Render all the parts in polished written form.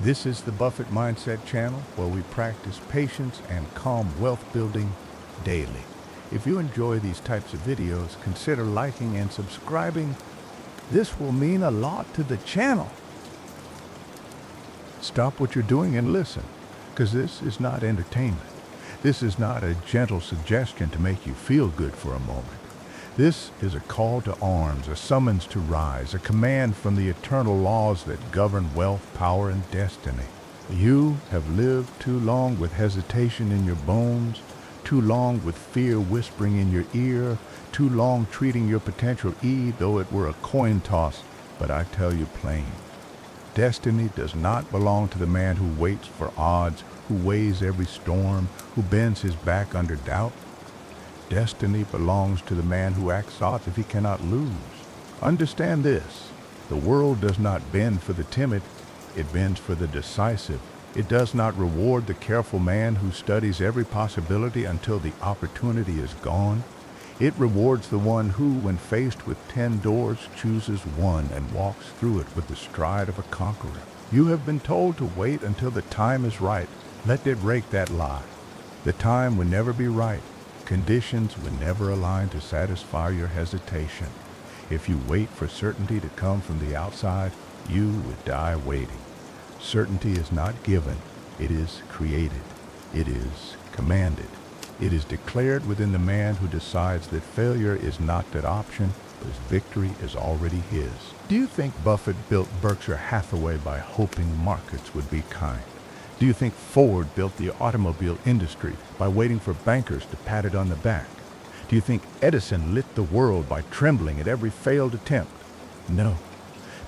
This is the Buffett Mindset channel where we practice patience and calm wealth building daily. If you enjoy these types of videos, consider liking and subscribing. This will mean a lot to the channel. Stop what you're doing and listen, because this is not entertainment. This is not a gentle suggestion to make you feel good for a moment. This is a call to arms, a summons to rise, a command from the eternal laws that govern wealth, power, and destiny. You have lived too long with hesitation in your bones, too long with fear whispering in your ear, too long treating your potential though it were a coin toss. But I tell you plain, destiny does not belong to the man who waits for odds, who weighs every storm, who bends his back under doubt. Destiny belongs to the man who acts odds if he cannot lose. Understand this: the world does not bend for the timid, it bends for the decisive. It does not reward the careful man who studies every possibility until the opportunity is gone. It rewards the one who, when faced with 10 doors, chooses one and walks through it with the stride of a conqueror. You have been told to wait until the time is right. Let it rake that lie. The time will never be right. Conditions will never align to satisfy your hesitation. If you wait for certainty to come from the outside, you would die waiting. Certainty is not given, it is created. It is commanded. It is declared within the man who decides that failure is not that option, but victory is already his. Do you think Buffett built Berkshire Hathaway by hoping markets would be kind? Do you think Ford built the automobile industry by waiting for bankers to pat it on the back? Do you think Edison lit the world by trembling at every failed attempt? No.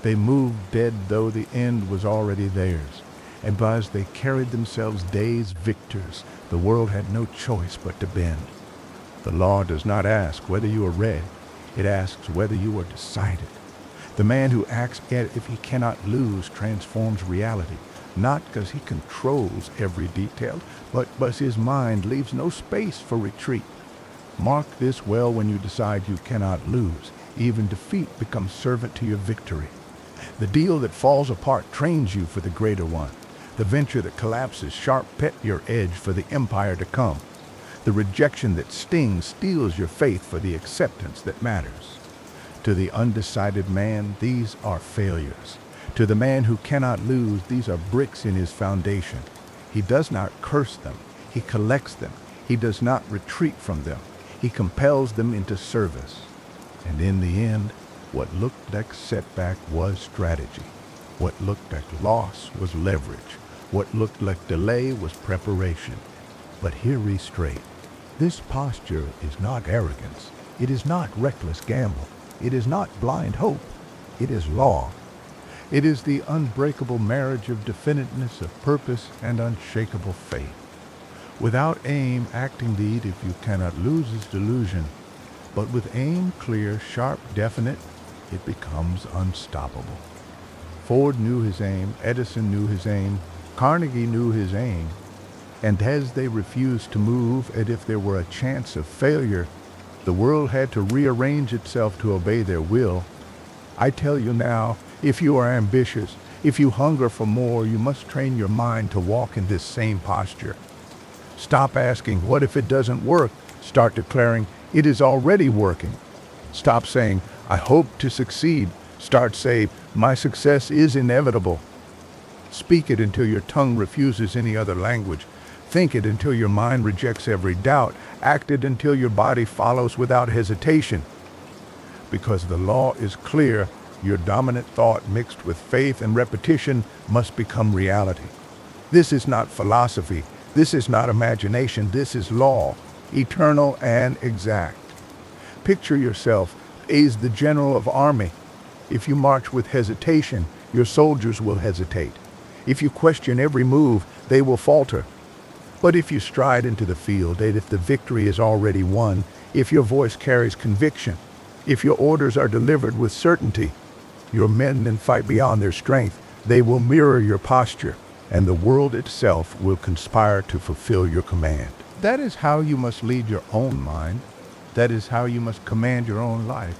They moved dead though the end was already theirs. And as they carried themselves days victors, the world had no choice but to bend. The law does not ask whether you are ready. It asks whether you are decided. The man who acts if he cannot lose transforms reality. Not because he controls every detail, but because his mind leaves no space for retreat. Mark this well when you decide you cannot lose. Even defeat becomes servant to your victory. The deal that falls apart trains you for the greater one. The venture that collapses pet your edge for the empire to come. The rejection that stings steals your faith for the acceptance that matters. To the undecided man, these are failures. To the man who cannot lose, these are bricks in his foundation. He does not curse them. He collects them. He does not retreat from them. He compels them into service. And in the end, what looked like setback was strategy. What looked like loss was leverage. What looked like delay was preparation. But hear me straight. This posture is not arrogance. It is not reckless gamble. It is not blind hope. It is law. It is the unbreakable marriage of definiteness of purpose and unshakable faith. Without aim, acting lead if you cannot lose is delusion. But with aim clear, sharp, definite, it becomes unstoppable. Ford knew his aim, Edison knew his aim, Carnegie knew his aim. And as they refused to move, as if there were a chance of failure, the world had to rearrange itself to obey their will. I tell you now, if you are ambitious, if you hunger for more, you must train your mind to walk in this same posture. Stop asking, what if it doesn't work? Start declaring, it is already working. Stop saying, I hope to succeed. Start saying, my success is inevitable. Speak it until your tongue refuses any other language. Think it until your mind rejects every doubt. Act it until your body follows without hesitation. Because the law is clear, your dominant thought mixed with faith and repetition must become reality. This is not philosophy. This is not imagination. This is law, eternal and exact. Picture yourself as the general of army. If you march with hesitation, your soldiers will hesitate. If you question every move, they will falter. But if you stride into the field, and if the victory is already won, if your voice carries conviction, if your orders are delivered with certainty, your men then fight beyond their strength. They will mirror your posture, and the world itself will conspire to fulfill your command. That is how you must lead your own mind. That is how you must command your own life.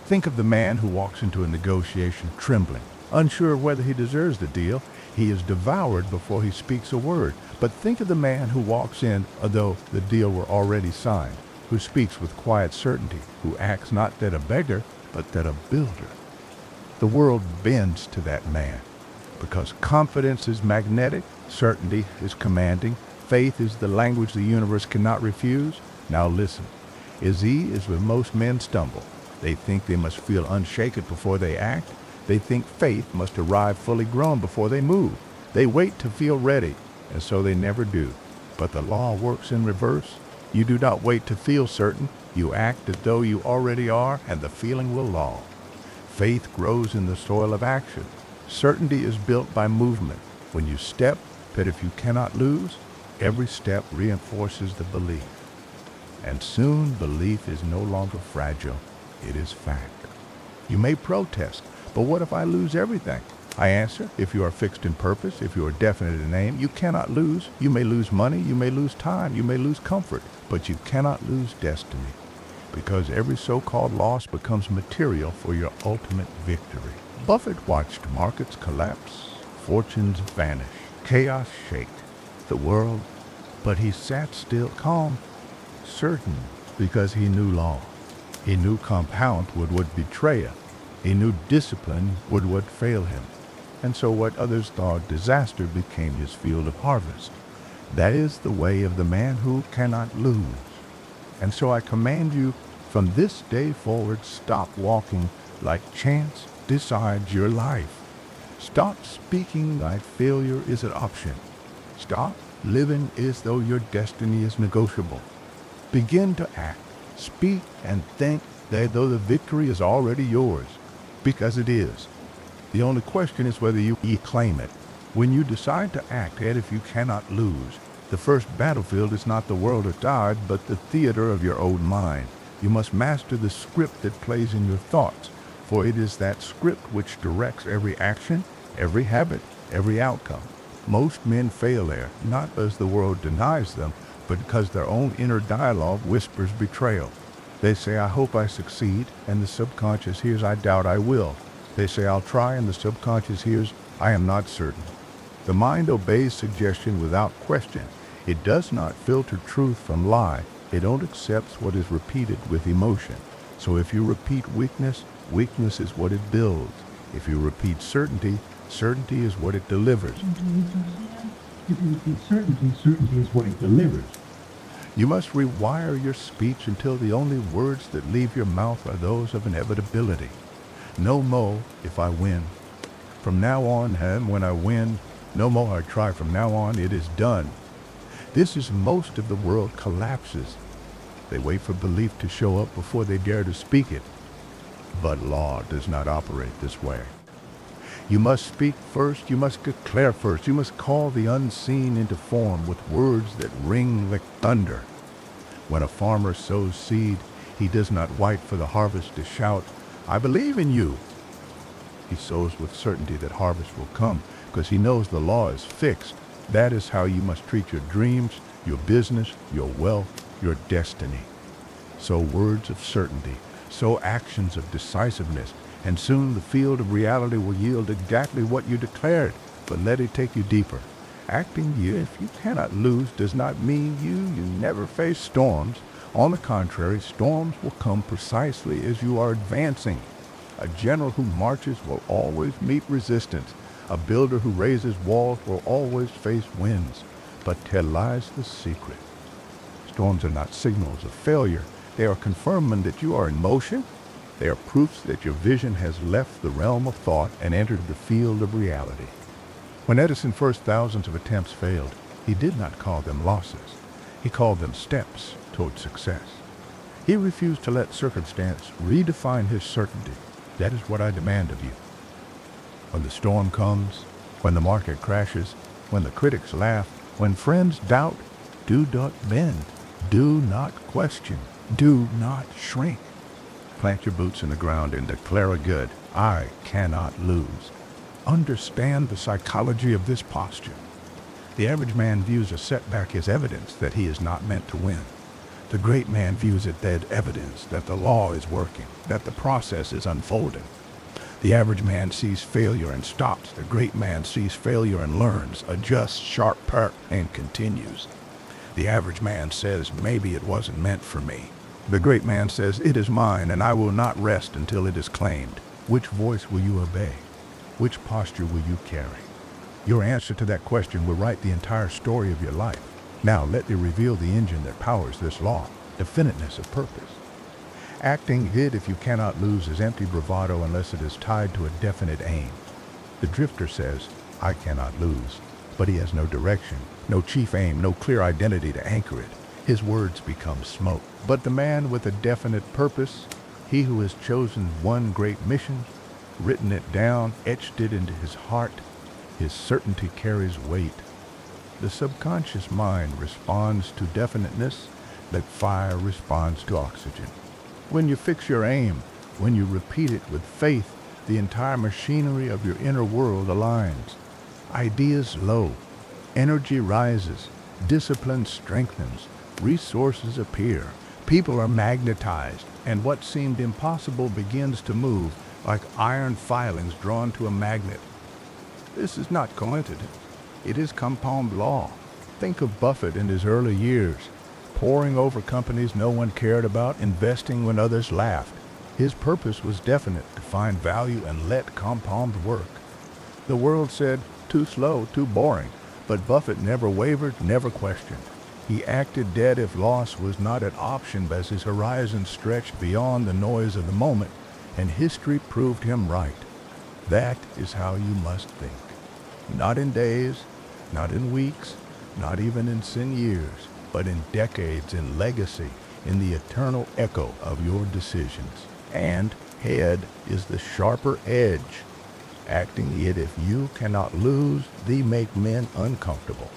Think of the man who walks into a negotiation trembling, unsure whether he deserves the deal. He is devoured before he speaks a word. But think of the man who walks in as though the deal were already signed, who speaks with quiet certainty, who acts not that a beggar, but that a builder. The world bends to that man, because confidence is magnetic, certainty is commanding, faith is the language the universe cannot refuse. Now listen, is where most men stumble. They think they must feel unshaken before they act. They think faith must arrive fully grown before they move. They wait to feel ready, and so they never do. But the law works in reverse. You do not wait to feel certain. You act as though you already are, and the feeling will law. Faith grows in the soil of action. Certainty is built by movement. When you step, but if you cannot lose, every step reinforces the belief. And soon belief is no longer fragile. It is fact. You may protest, but what if I lose everything? I answer, if you are fixed in purpose, if you are definite in aim, you cannot lose. You may lose money, you may lose time, you may lose comfort, but you cannot lose destiny, because every so-called loss becomes material for your ultimate victory. Buffett watched markets collapse, fortunes vanish, chaos shake the world, but he sat still calm, certain, because he knew law. He knew compound would betray him. He knew discipline would fail him. And so what others thought disaster became his field of harvest. That is the way of the man who cannot lose. And so I command you, from this day forward, stop walking like chance decides your life. Stop speaking like failure is an option. Stop living as though your destiny is negotiable. Begin to act, speak, and think that though the victory is already yours, because it is. The only question is whether you claim it. When you decide to act as if you cannot lose, the first battlefield is not the world outside, but the theater of your own mind. You must master the script that plays in your thoughts, for it is that script which directs every action, every habit, every outcome. Most men fail there, not as the world denies them, but because their own inner dialogue whispers betrayal. They say, I hope I succeed, and the subconscious hears, I doubt I will. They say, I'll try, and the subconscious hears, I am not certain. The mind obeys suggestion without question. It does not filter truth from lie. It only accepts what is repeated with emotion. So if you repeat weakness, weakness is what it builds. If you repeat certainty, certainty is what it delivers. If you repeat certainty, certainty is what it delivers. You must rewire your speech until the only words that leave your mouth are those of inevitability. No more if I win. From now on, and when I win, no more I try. From now on, it is done. This is most of the world collapses. They wait for belief to show up before they dare to speak it. But law does not operate this way. You must speak first, you must declare first, you must call the unseen into form with words that ring like thunder. When a farmer sows seed, he does not wait for the harvest to shout, I believe in you. He sows with certainty that harvest will come, because he knows the law is fixed. That is how you must treat your dreams, your business, your wealth, your destiny. Sow words of certainty, sow actions of decisiveness, and soon the field of reality will yield exactly what you declared, but let it take you deeper. Acting if you cannot lose does not mean you never face storms. On the contrary, storms will come precisely as you are advancing. A general who marches will always meet resistance. A builder who raises walls will always face winds. But here lies the secret. Storms are not signals of failure. They are confirming that you are in motion. They are proofs that your vision has left the realm of thought and entered the field of reality. When Edison first thousands of attempts failed, he did not call them losses. He called them steps toward success. He refused to let circumstance redefine his certainty. That is what I demand of you. When the storm comes, when the market crashes, when the critics laugh, when friends doubt, do not bend, do not question, do not shrink. Plant your boots in the ground and declare a good. I cannot lose. Understand the psychology of this posture. The average man views a setback as evidence that he is not meant to win. The great man views it as evidence that the law is working, that the process is unfolding. The average man sees failure and stops. The great man sees failure and learns, adjusts sharp and continues. The average man says, maybe it wasn't meant for me. The great man says, it is mine, and I will not rest until it is claimed. Which voice will you obey? Which posture will you carry? Your answer to that question will write the entire story of your life. Now let me reveal the engine that powers this law, definiteness of purpose. Acting it if you cannot lose is empty bravado unless it is tied to a definite aim. The drifter says, I cannot lose, but he has no direction, no chief aim, no clear identity to anchor it. His words become smoke. But the man with a definite purpose, he who has chosen one great mission, written it down, etched it into his heart, his certainty carries weight. The subconscious mind responds to definiteness like fire responds to oxygen. When you fix your aim, when you repeat it with faith, the entire machinery of your inner world aligns. Ideas flow, energy rises, discipline strengthens, resources appear, people are magnetized, and what seemed impossible begins to move like iron filings drawn to a magnet. This is not coincidence. It is compound law. Think of Buffett in his early years, poring over companies no one cared about, investing when others laughed. His purpose was definite, to find value and let compound work. The world said, too slow, too boring, but Buffett never wavered, never questioned. He acted dead if loss was not an option as his horizon stretched beyond the noise of the moment, and history proved him right. That is how you must think. Not in days, not in weeks, not even in 10 years, but in decades, in legacy, in the eternal echo of your decisions. And head is the sharper edge. Acting it if you cannot lose, thee make men uncomfortable.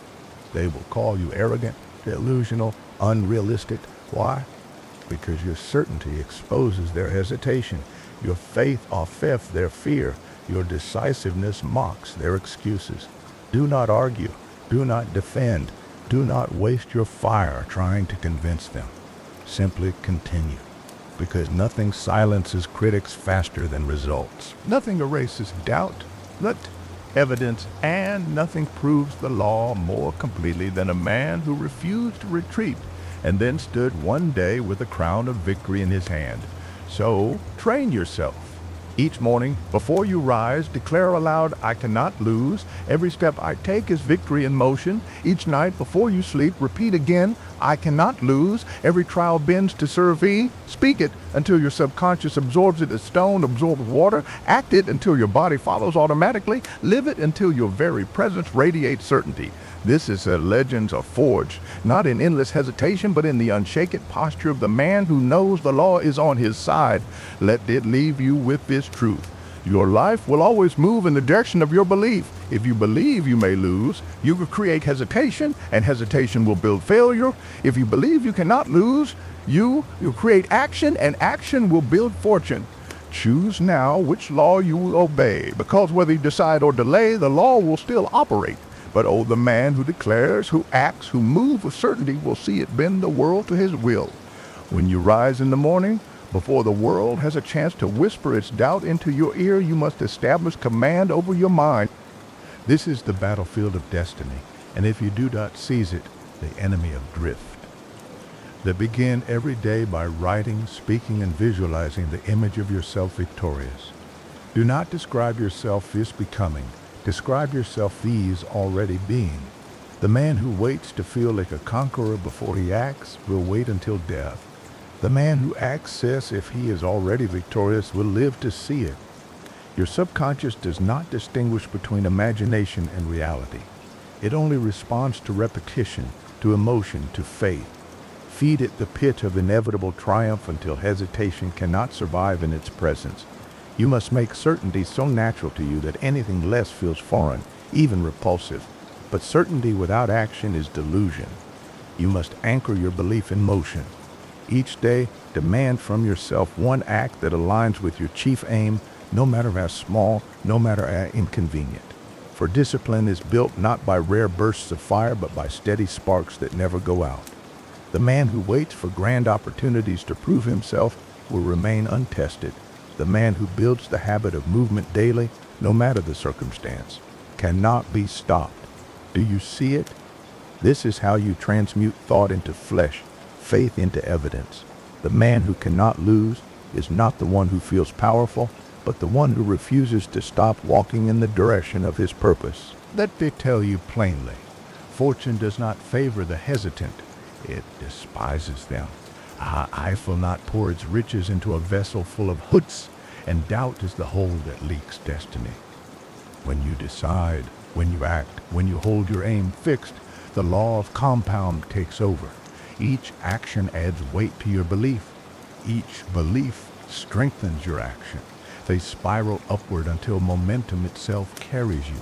They will call you arrogant, delusional, unrealistic. Why? Because your certainty exposes their hesitation, your faith offends their fear, your decisiveness mocks their excuses. Do not argue, do not defend, do not waste your fire trying to convince them. Simply continue, because nothing silences critics faster than results. Nothing erases doubt, evidence, and nothing proves the law more completely than a man who refused to retreat and then stood one day with a crown of victory in his hand. So, train yourself. Each morning, before you rise, declare aloud, I cannot lose. Every step I take is victory in motion. Each night, before you sleep, repeat again, I cannot lose. Every trial bends to serve thee. Speak it until your subconscious absorbs it as stone absorbs water. Act it until your body follows automatically. Live it until your very presence radiates certainty. This is a legends are forged, not in endless hesitation, but in the unshaken posture of the man who knows the law is on his side. Let it leave you with this truth. Your life will always move in the direction of your belief. If you believe you may lose, you will create hesitation, and hesitation will build failure. If you believe you cannot lose, you'll create action, and action will build fortune. Choose now which law you will obey, because whether you decide or delay, the law will still operate. But oh, the man who declares, who acts, who moves with certainty will see it bend the world to his will. When you rise in the morning, before the world has a chance to whisper its doubt into your ear, you must establish command over your mind. This is the battlefield of destiny, and if you do not seize it, the enemy of drift. That begin every day by writing, speaking, and visualizing the image of yourself victorious. Do not describe yourself as becoming. Describe yourself these already being. The man who waits to feel like a conqueror before he acts will wait until death. The man who acts as if he is already victorious will live to see it. Your subconscious does not distinguish between imagination and reality. It only responds to repetition, to emotion, to faith. Feed it the pit of inevitable triumph until hesitation cannot survive in its presence. You must make certainty so natural to you that anything less feels foreign, even repulsive. But certainty without action is delusion. You must anchor your belief in motion. Each day, demand from yourself one act that aligns with your chief aim, no matter how small, no matter how inconvenient. For discipline is built not by rare bursts of fire, but by steady sparks that never go out. The man who waits for grand opportunities to prove himself will remain untested. The man who builds the habit of movement daily, no matter the circumstance, cannot be stopped. Do you see it? This is how you transmute thought into flesh, faith into evidence. The man who cannot lose is not the one who feels powerful, but the one who refuses to stop walking in the direction of his purpose. Let me tell you plainly, fortune does not favor the hesitant. It despises them. Eye will not pour its riches into a vessel full of hoods, and doubt is the hole that leaks destiny. When you decide, when you act, when you hold your aim fixed, the law of compound takes over. Each action adds weight to your belief. Each belief strengthens your action. They spiral upward until momentum itself carries you.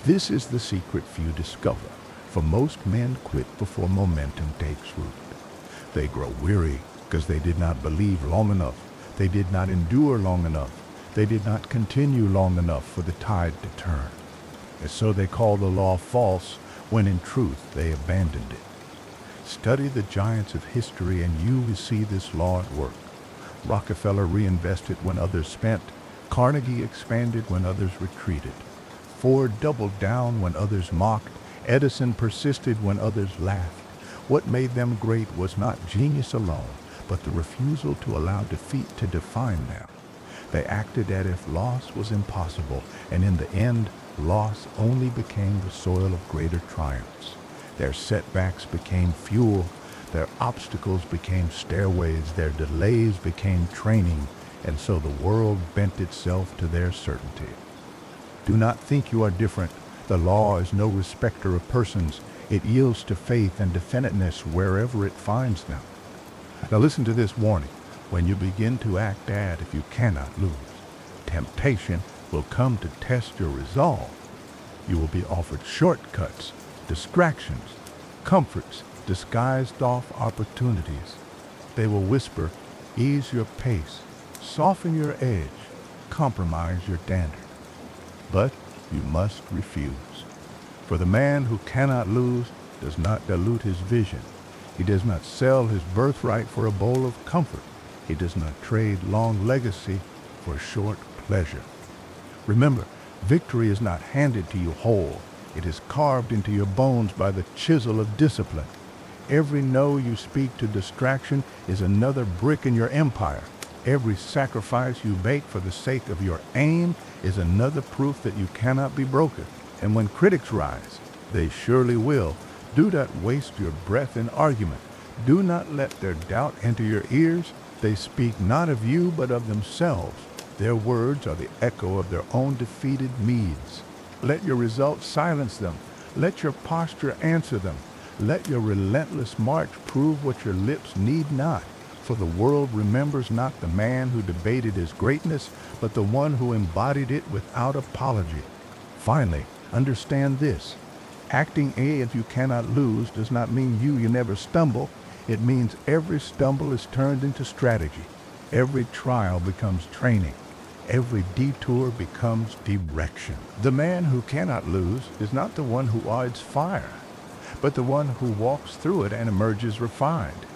This is the secret few discover, for most men quit before momentum takes root. They grow weary because they did not believe long enough. They did not endure long enough. They did not continue long enough for the tide to turn. And so they call the law false, when in truth they abandoned it. Study the giants of history and you will see this law at work. Rockefeller reinvested when others spent. Carnegie expanded when others retreated. Ford doubled down when others mocked. Edison persisted when others laughed. What made them great was not genius alone, but the refusal to allow defeat to define them. They acted as if loss was impossible, and in the end, loss only became the soil of greater triumphs. Their setbacks became fuel, their obstacles became stairways, their delays became training, and so the world bent itself to their certainty. Do not think you are different. The law is no respecter of persons. It yields to faith and definiteness wherever it finds them. Now listen to this warning. When you begin to act as if you cannot lose, temptation will come to test your resolve. You will be offered shortcuts, distractions, comforts, disguised off opportunities. They will whisper, ease your pace, soften your edge, compromise your standard. But you must refuse. For the man who cannot lose does not dilute his vision. He does not sell his birthright for a bowl of comfort. He does not trade long legacy for short pleasure. Remember, victory is not handed to you whole. It is carved into your bones by the chisel of discipline. Every no you speak to distraction is another brick in your empire. Every sacrifice you make for the sake of your aim is another proof that you cannot be broken. And when critics rise, they surely will, do not waste your breath in argument. Do not let their doubt enter your ears. They speak not of you, but of themselves. Their words are the echo of their own defeated needs. Let your results silence them. Let your posture answer them. Let your relentless march prove what your lips need not. For the world remembers not the man who debated his greatness, but the one who embodied it without apology. Finally, understand this. Acting if you cannot lose does not mean you never stumble. It means every stumble is turned into strategy. Every trial becomes training. Every detour becomes direction. The man who cannot lose is not the one who avoids fire, but the one who walks through it and emerges refined.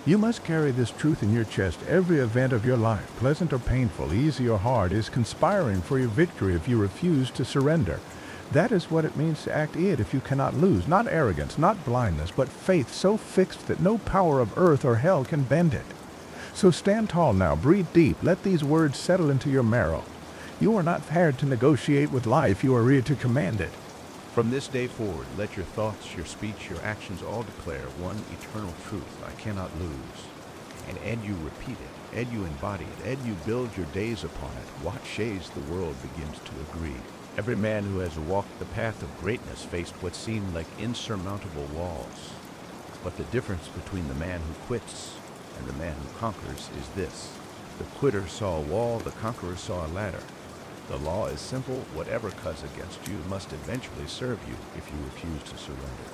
You must carry this truth in your chest. Every event of your life, pleasant or painful, easy or hard, is conspiring for your victory if you refuse to surrender. That is what it means to act if you cannot lose. Not arrogance, not blindness, but faith so fixed that no power of earth or hell can bend it. So stand tall now, breathe deep, let these words settle into your marrow. You are not hired to negotiate with life, you are reared to command it. From this day forward, let your thoughts, your speech, your actions all declare one eternal truth: I cannot lose. And ed you repeat it, ed you embody it, ed you build your days upon it. Watch shades the world begins to agree. Every man who has walked the path of greatness faced what seemed like insurmountable walls. But the difference between the man who quits and the man who conquers is this: the quitter saw a wall, the conqueror saw a ladder. The law is simple: whatever cuts against you must eventually serve you if you refuse to surrender.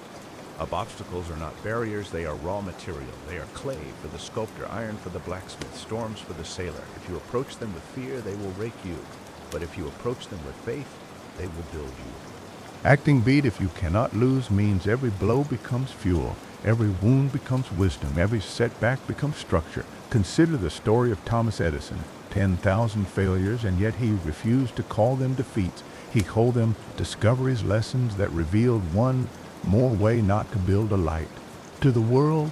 Obstacles are not barriers, they are raw material. They are clay for the sculptor, iron for the blacksmith, storms for the sailor. If you approach them with fear, they will rake you. But if you approach them with faith, they will build you. Acting if you cannot lose means every blow becomes fuel. Every wound becomes wisdom. Every setback becomes structure. Consider the story of Thomas Edison. 10,000 failures, and yet he refused to call them defeats. He called them discoveries, lessons that revealed one more way not to build a light. To the world,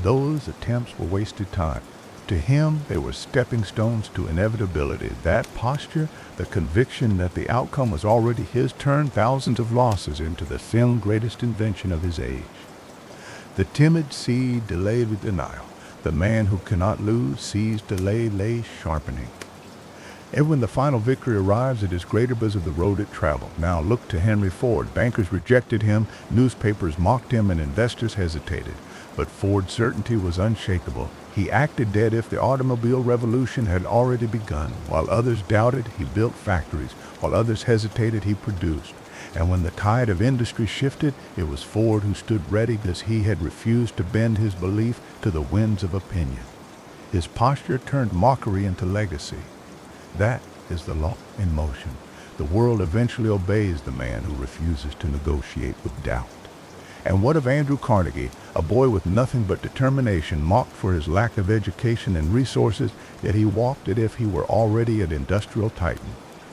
those attempts were wasted time. To him, they were stepping stones to inevitability. That posture, the conviction that the outcome was already his, turned thousands of losses into the thin greatest invention of his age. The timid seed delayed with denial. The man who cannot lose sees delay lay sharpening. And when the final victory arrives, it is greater because of the road it traveled. Now look to Henry Ford. Bankers rejected him, newspapers mocked him, and investors hesitated. But Ford's certainty was unshakable. He acted dead if the automobile revolution had already begun. While others doubted, he built factories. While others hesitated, he produced. And when the tide of industry shifted, it was Ford who stood ready because he had refused to bend his belief to the winds of opinion. His posture turned mockery into legacy. That is the law in motion. The world eventually obeys the man who refuses to negotiate with doubt. And what of Andrew Carnegie, a boy with nothing but determination, mocked for his lack of education and resources, yet he walked as if he were already an industrial titan.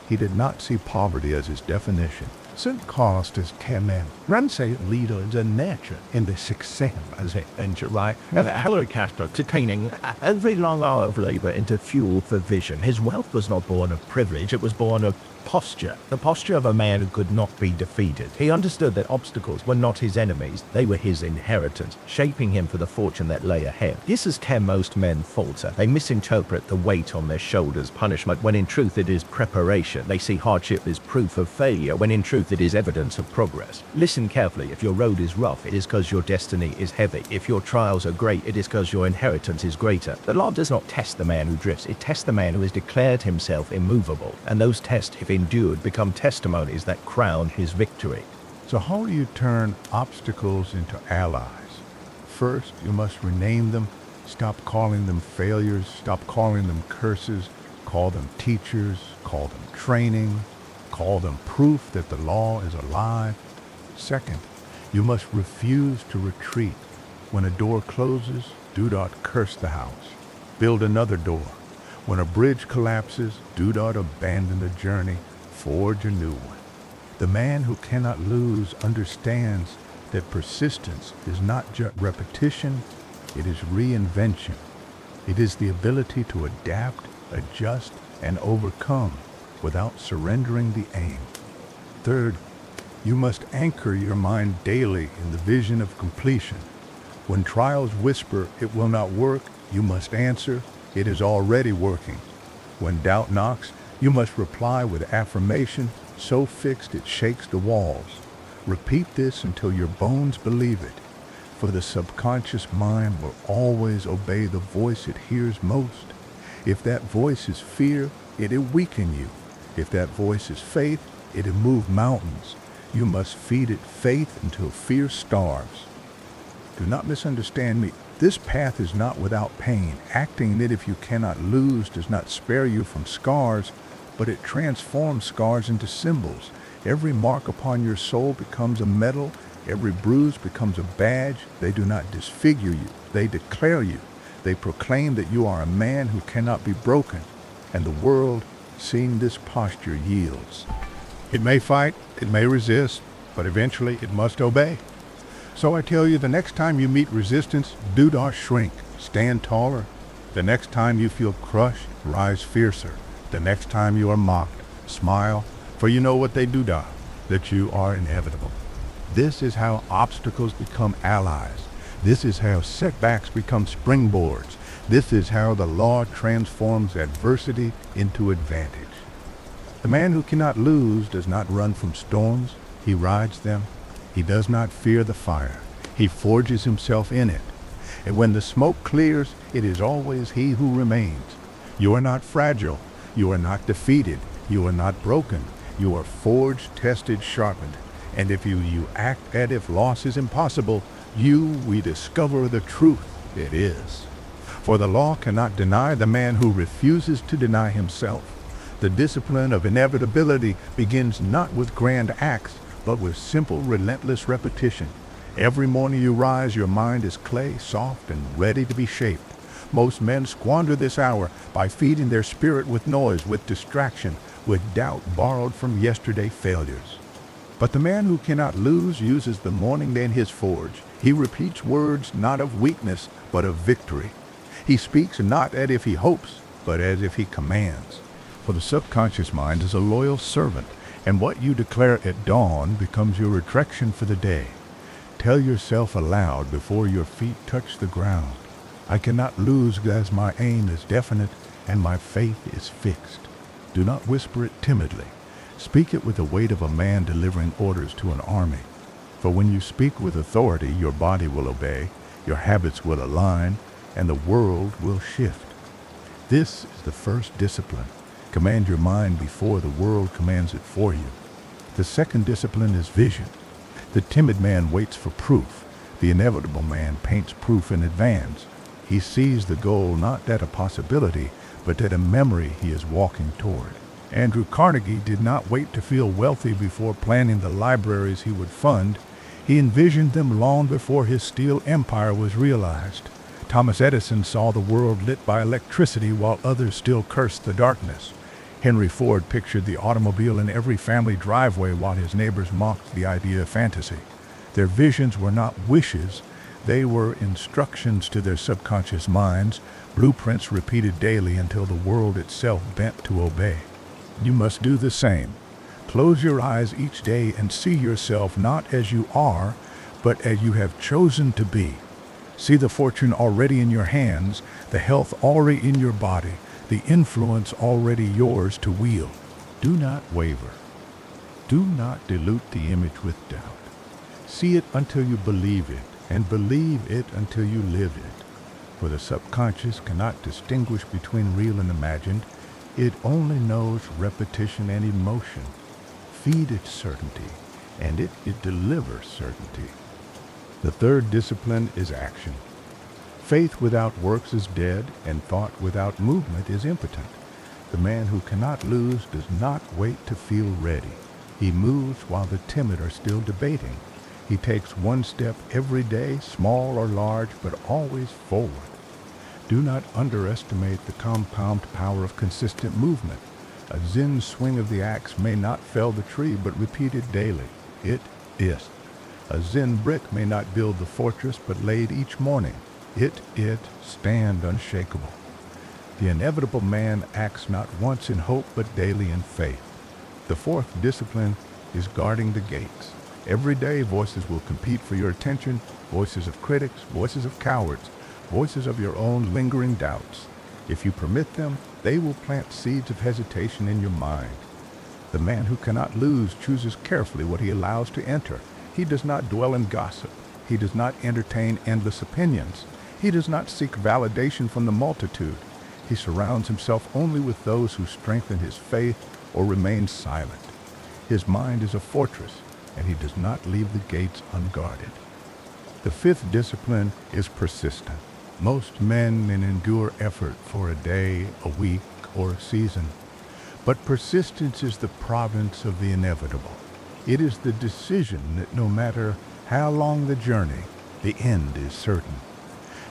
He did not see poverty as his definition. Sunt costas temem, ranse leaders and nature in the success as a venture, right? Hillary Castro containing every long hour of labor into fuel for vision. His wealth was not born of privilege, it was born of posture, the posture of a man who could not be defeated. He understood that obstacles were not his enemies, they were his inheritance, shaping him for the fortune that lay ahead. This is where most men falter. They misinterpret the weight on their shoulders punishment, when in truth it is preparation. They see hardship as proof of failure, when in truth it is evidence of progress. Listen carefully. If your road is rough, it is because your destiny is heavy. If your trials are great, it is because your inheritance is greater. The law does not test the man who drifts, it tests the man who has declared himself immovable. And those tests, if endured, become testimonies that crown his victory. So how do you turn obstacles into allies? First, you must rename them. Stop calling them failures. Stop calling them curses. Call them teachers. Call them training. Call them proof that the law is alive. Second, you must refuse to retreat. When a door closes, do not curse the house. Build another door. When a bridge collapses, do not abandon the journey. Forge a new one. The man who cannot lose understands that persistence is not just repetition, it is reinvention. It is the ability to adapt, adjust, and overcome without surrendering the aim. Third, you must anchor your mind daily in the vision of completion. When trials whisper it will not work, you must answer, it is already working. When doubt knocks, you must reply with affirmation so fixed it shakes the walls. Repeat this until your bones believe it, for the subconscious mind will always obey the voice it hears most. If that voice is fear, it'll weaken you. If that voice is faith, it'll move mountains. You must feed it faith until fear starves. Do not misunderstand me. This path is not without pain. Acting that if you cannot lose does not spare you from scars, but it transforms scars into symbols. Every mark upon your soul becomes a medal. Every bruise becomes a badge. They do not disfigure you. They declare you. They proclaim that you are a man who cannot be broken. And the world, seeing this posture, yields. It may fight, it may resist, but eventually it must obey. So I tell you, the next time you meet resistance, do not shrink. Stand taller. The next time you feel crushed, rise fiercer. The next time you are mocked, smile, for you know what they do not, that you are inevitable. This is how obstacles become allies. This is how setbacks become springboards. This is how the law transforms adversity into advantage. The man who cannot lose does not run from storms. He rides them. He does not fear the fire. He forges himself in it. And when the smoke clears, it is always he who remains. You are not fragile. You are not defeated. You are not broken. You are forged, tested, sharpened. And if you act as if loss is impossible, we discover the truth. It is. For the law cannot deny the man who refuses to deny himself. The discipline of inevitability begins not with grand acts, but with simple, relentless repetition. Every morning you rise, your mind is clay, soft and ready to be shaped. Most men squander this hour by feeding their spirit with noise, with distraction, with doubt borrowed from yesterday failures. But the man who cannot lose uses the morning in his forge. He repeats words not of weakness, but of victory. He speaks not as if he hopes, but as if he commands. For the subconscious mind is a loyal servant, and what you declare at dawn becomes your attraction for the day. Tell yourself aloud before your feet touch the ground, I cannot lose as my aim is definite and my faith is fixed. Do not whisper it timidly. Speak it with the weight of a man delivering orders to an army. For when you speak with authority, your body will obey, your habits will align, and the world will shift. This is the first discipline. Command your mind before the world commands it for you. The second discipline is vision. The timid man waits for proof. The inevitable man paints proof in advance. He sees the goal not at a possibility, but at a memory he is walking toward. Andrew Carnegie did not wait to feel wealthy before planning the libraries he would fund. He envisioned them long before his steel empire was realized. Thomas Edison saw the world lit by electricity while others still cursed the darkness. Henry Ford pictured the automobile in every family driveway while his neighbors mocked the idea of fantasy. Their visions were not wishes, they were instructions to their subconscious minds, blueprints repeated daily until the world itself bent to obey. You must do the same. Close your eyes each day and see yourself not as you are, but as you have chosen to be. See the fortune already in your hands, the health already in your body, the influence already yours to wield. Do not waver. Do not dilute the image with doubt. See it until you believe it, and believe it until you live it. For the subconscious cannot distinguish between real and imagined. It only knows repetition and emotion. Feed it certainty, and it delivers certainty. The third discipline is action. Faith without works is dead, and thought without movement is impotent. The man who cannot lose does not wait to feel ready. He moves while the timid are still debating. He takes one step every day, small or large, but always forward. Do not underestimate the compound power of consistent movement. A Zen swing of the axe may not fell the tree, but repeated daily. It is. A Zen brick may not build the fortress, but laid each morning. It stand unshakable. The inevitable man acts not once in hope, but daily in faith. The fourth discipline is guarding the gates. Every day voices will compete for your attention, voices of critics, voices of cowards, voices of your own lingering doubts. If you permit them, they will plant seeds of hesitation in your mind. The man who cannot lose chooses carefully what he allows to enter. He does not dwell in gossip. He does not entertain endless opinions. He does not seek validation from the multitude. He surrounds himself only with those who strengthen his faith or remain silent. His mind is a fortress, and he does not leave the gates unguarded. The fifth discipline is persistent. Most men may endure effort for a day, a week, or a season. But persistence is the province of the inevitable. It is the decision that no matter how long the journey, the end is certain.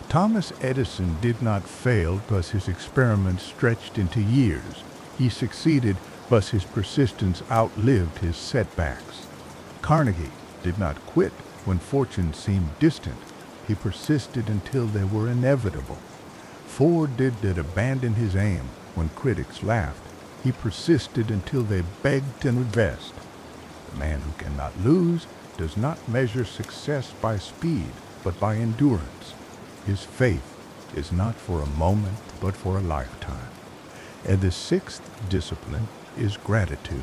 Thomas Edison did not fail because his experiments stretched into years. He succeeded because his persistence outlived his setbacks. Carnegie did not quit when fortune seemed distant. He persisted until they were inevitable. Ford did not abandon his aim when critics laughed. He persisted until they begged to invest. The man who cannot lose does not measure success by speed, but by endurance. His faith is not for a moment, but for a lifetime. And the sixth discipline is gratitude.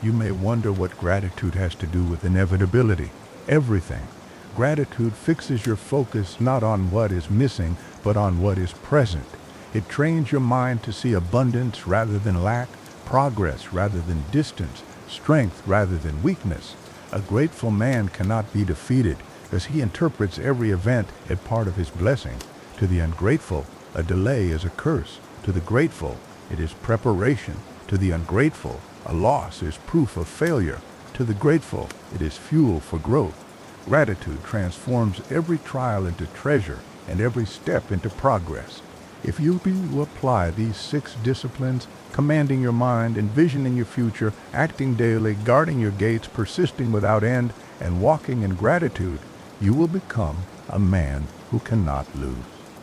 You may wonder what gratitude has to do with inevitability. Everything. Gratitude fixes your focus not on what is missing, but on what is present. It trains your mind to see abundance rather than lack, progress rather than distance, strength rather than weakness. A grateful man cannot be defeated, as he interprets every event as part of his blessing. To the ungrateful, a delay is a curse. To the grateful, it is preparation. To the ungrateful, a loss is proof of failure. To the grateful, it is fuel for growth. Gratitude transforms every trial into treasure and every step into progress. If you apply these 6 disciplines, commanding your mind, envisioning your future, acting daily, guarding your gates, persisting without end, and walking in gratitude, you will become a man who cannot lose.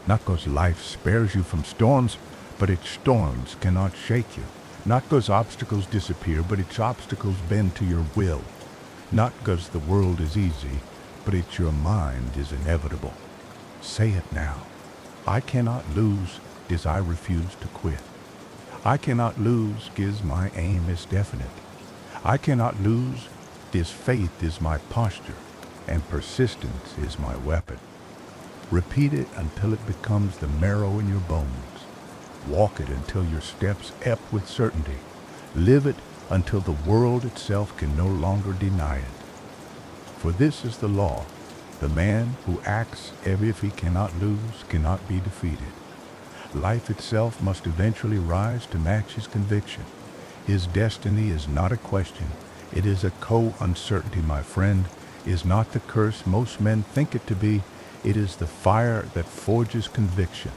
Not because life spares you from storms, but its storms cannot shake you. Not because obstacles disappear, but its obstacles bend to your will. Not because the world is easy, but it's your mind is inevitable. Say it now. I cannot lose because I refuse to quit. I cannot lose because my aim is definite. I cannot lose because faith is my posture and persistence is my weapon. Repeat it until it becomes the marrow in your bones. Walk it until your steps ebb with certainty. Live it until the world itself can no longer deny it. For this is the law. The man who acts as if he cannot lose cannot be defeated. Life itself must eventually rise to match his conviction. His destiny is not a question. It is a co-uncertainty, my friend. Is not the curse most men think it to be. It is the fire that forges conviction.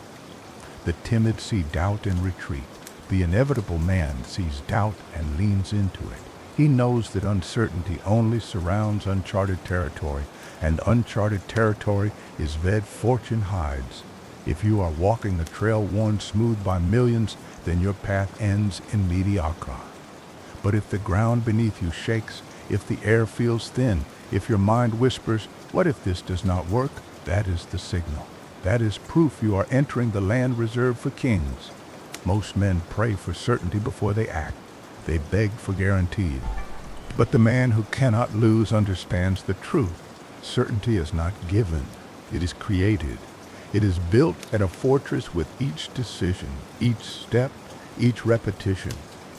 The timid see doubt and retreat. The inevitable man sees doubt and leans into it. He knows that uncertainty only surrounds uncharted territory, and uncharted territory is where fortune hides. If you are walking a trail worn smooth by millions, then your path ends in mediocrity. But if the ground beneath you shakes, if the air feels thin, if your mind whispers, "What if this does not work?" that is the signal. That is proof you are entering the land reserved for kings. Most men pray for certainty before they act. They beg for guarantees. But the man who cannot lose understands the truth. Certainty is not given. It is created. It is built at a fortress with each decision, each step, each repetition.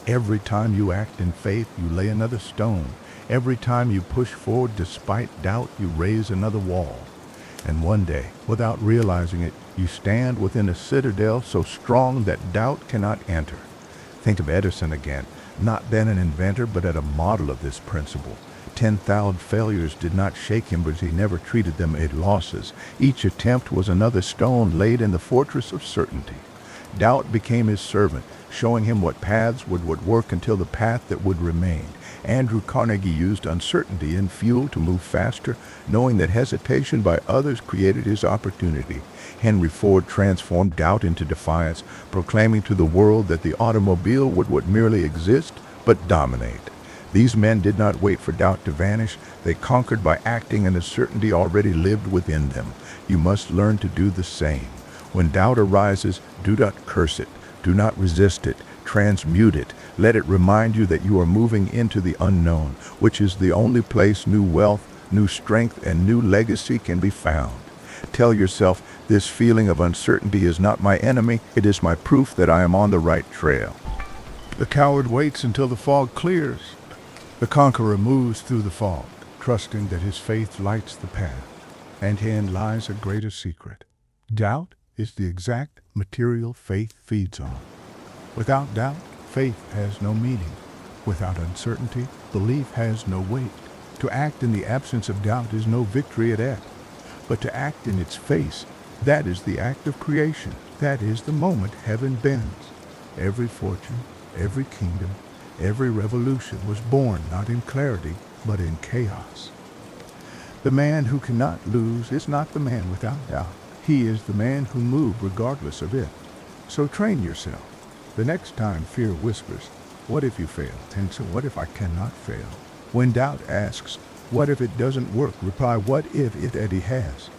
Every time you act in faith, you lay another stone. Every time you push forward despite doubt, you raise another wall. And one day, without realizing it, you stand within a citadel so strong that doubt cannot enter. Think of Edison again, not then an inventor, but at a model of this principle. 10,000 failures did not shake him because he never treated them as losses. Each attempt was another stone laid in the fortress of certainty. Doubt became his servant, showing him what paths would work until the path that would remain. Andrew Carnegie used uncertainty and fuel to move faster, knowing that hesitation by others created his opportunity. Henry Ford transformed doubt into defiance, proclaiming to the world that the automobile would merely exist, but dominate. These men did not wait for doubt to vanish. They conquered by acting, and the certainty already lived within them. You must learn to do the same. When doubt arises, do not curse it. Do not resist it. Transmute it. Let it remind you that you are moving into the unknown, which is the only place new wealth, new strength, and new legacy can be found. Tell yourself, this feeling of uncertainty is not my enemy. It is my proof that I am on the right trail. The coward waits until the fog clears. The conqueror moves through the fog, trusting that his faith lights the path. And herein lies a greater secret. Doubt is the exact material faith feeds on. Without doubt, faith has no meaning. Without uncertainty, belief has no weight. To act in the absence of doubt is no victory at all. But to act in its face, that is the act of creation. That is the moment heaven bends. Every fortune, every kingdom, every revolution was born not in clarity, but in chaos. The man who cannot lose is not the man without doubt. He is the man who moves regardless of it. So train yourself. The next time fear whispers, "What if you fail?" answer, "What if I cannot fail?" When doubt asks, "What if it doesn't work?" reply, "What if it already has?"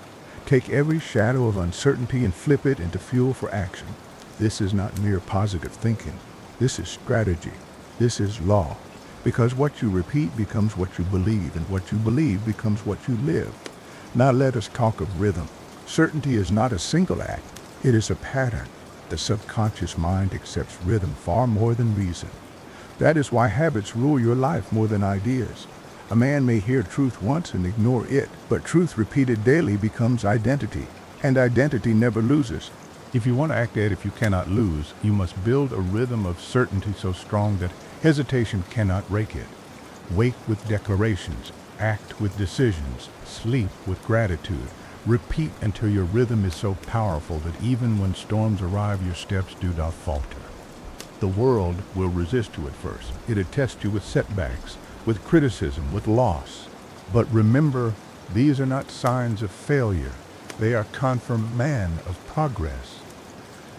Take every shadow of uncertainty and flip it into fuel for action. This is not mere positive thinking. This is strategy. This is law. Because what you repeat becomes what you believe, and what you believe becomes what you live. Now let us talk of rhythm. Certainty is not a single act. It is a pattern. The subconscious mind accepts rhythm far more than reason. That is why habits rule your life more than ideas. A man may hear truth once and ignore it, but truth repeated daily becomes identity, and identity never loses. If you want to act as if you cannot lose, you must build a rhythm of certainty so strong that hesitation cannot break it. Wake with declarations. Act with decisions. Sleep with gratitude. Repeat until your rhythm is so powerful that even when storms arrive, your steps do not falter. The world will resist you at first. It'll test you with setbacks, with criticism, with loss. But remember, these are not signs of failure. They are confirmation of progress.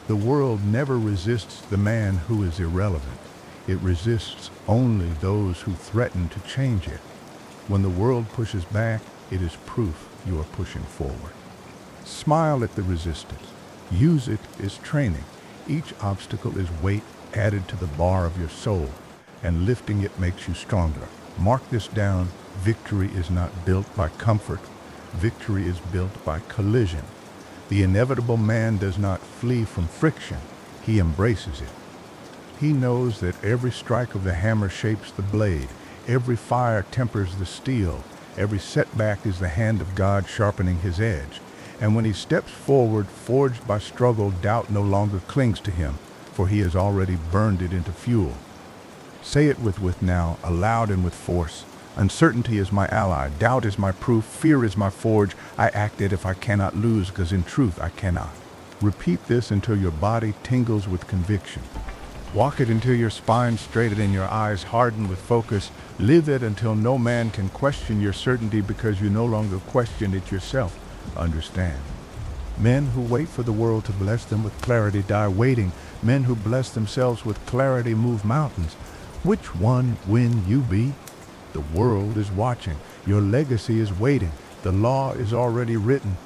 The world never resists the man who is irrelevant. It resists only those who threaten to change it. When the world pushes back, it is proof you are pushing forward. Smile at the resistance. Use it as training. Each obstacle is weight added to the bar of your soul, and lifting it makes you stronger. Mark this down. Victory is not built by comfort. Victory is built by collision. The inevitable man does not flee from friction. He embraces it. He knows that every strike of the hammer shapes the blade. Every fire tempers the steel. Every setback is the hand of God sharpening his edge. And when he steps forward, forged by struggle, doubt no longer clings to him, for he has already burned it into fuel. Say it with now, aloud and with force. Uncertainty is my ally. Doubt is my proof. Fear is my forge. I act it if I cannot lose, because in truth I cannot. Repeat this until your body tingles with conviction. Walk it until your spine straightened and your eyes harden with focus. Live it until no man can question your certainty, because you no longer question it yourself. Understand. Men who wait for the world to bless them with clarity die waiting. Men who bless themselves with clarity move mountains. Which one win you be? The world is watching. Your legacy is waiting. The law is already written.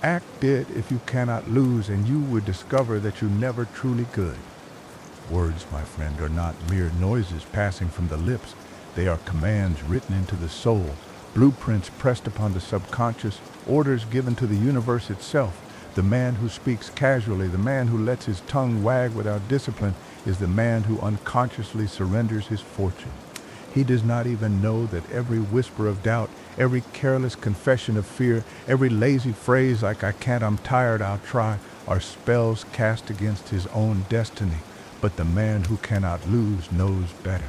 Act it if you cannot lose, and you will discover that you never truly could. Words, my friend, are not mere noises passing from the lips. They are commands written into the soul, blueprints pressed upon the subconscious, orders given to the universe itself. The man who speaks casually, the man who lets his tongue wag without discipline, is the man who unconsciously surrenders his fortune. He does not even know that every whisper of doubt, every careless confession of fear, every lazy phrase like "I can't, I'm tired, I'll try," are spells cast against his own destiny. But the man who cannot lose knows better.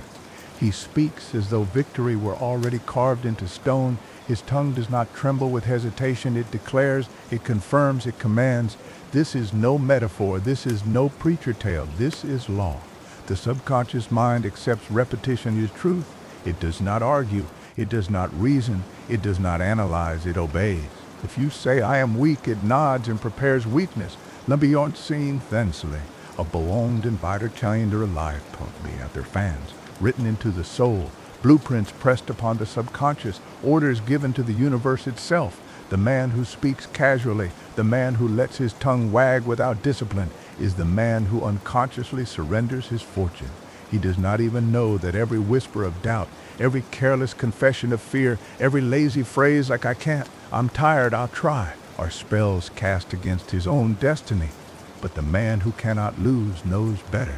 He speaks as though victory were already carved into stone. His tongue does not tremble with hesitation. It declares, it confirms, it commands. This is no metaphor. This is no preacher tale. This is law. The subconscious mind accepts repetition as truth. It does not argue. It does not reason. It does not analyze. It obeys. If you say, "I am weak," it nods and prepares weakness. L'ambiance thansely. A belonged and biter kinder alive me at their fans, written into the soul, blueprints pressed upon the subconscious, orders given to the universe itself. The man who speaks casually, the man who lets his tongue wag without discipline, is the man who unconsciously surrenders his fortune. He does not even know that every whisper of doubt, every careless confession of fear, every lazy phrase like "I can't, I'm tired, I'll try," are spells cast against his own destiny. But the man who cannot lose knows better.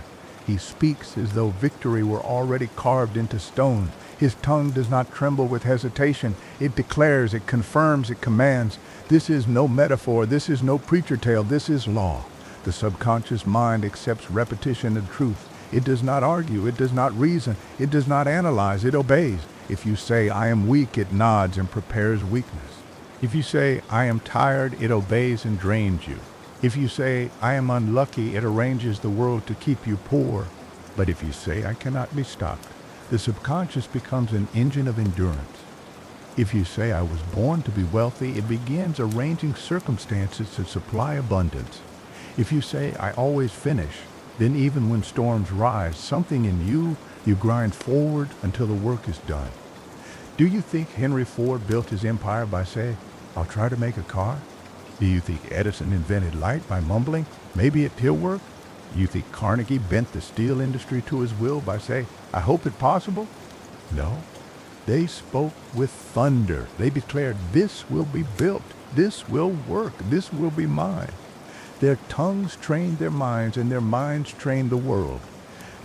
He speaks as though victory were already carved into stone. His tongue does not tremble with hesitation. It declares, it confirms, it commands. This is no metaphor. This is no preacher tale. This is law. The subconscious mind accepts repetition and truth. It does not argue. It does not reason. It does not analyze. It obeys. If you say, "I am weak," it nods and prepares weakness. If you say, "I am tired," it obeys and drains you. If you say, "I am unlucky," it arranges the world to keep you poor. But if you say, "I cannot be stopped," the subconscious becomes an engine of endurance. If you say, "I was born to be wealthy," it begins arranging circumstances to supply abundance. If you say, "I always finish," then even when storms rise, something in you grind forward until the work is done. Do you think Henry Ford built his empire by saying, "I'll try to make a car"? Do you think Edison invented light by mumbling, "Maybe it'll work"? You think Carnegie bent the steel industry to his will by saying, "I hope it possible"? No. They spoke with thunder. They declared, "This will be built. This will work. This will be mine." Their tongues trained their minds, and their minds trained the world.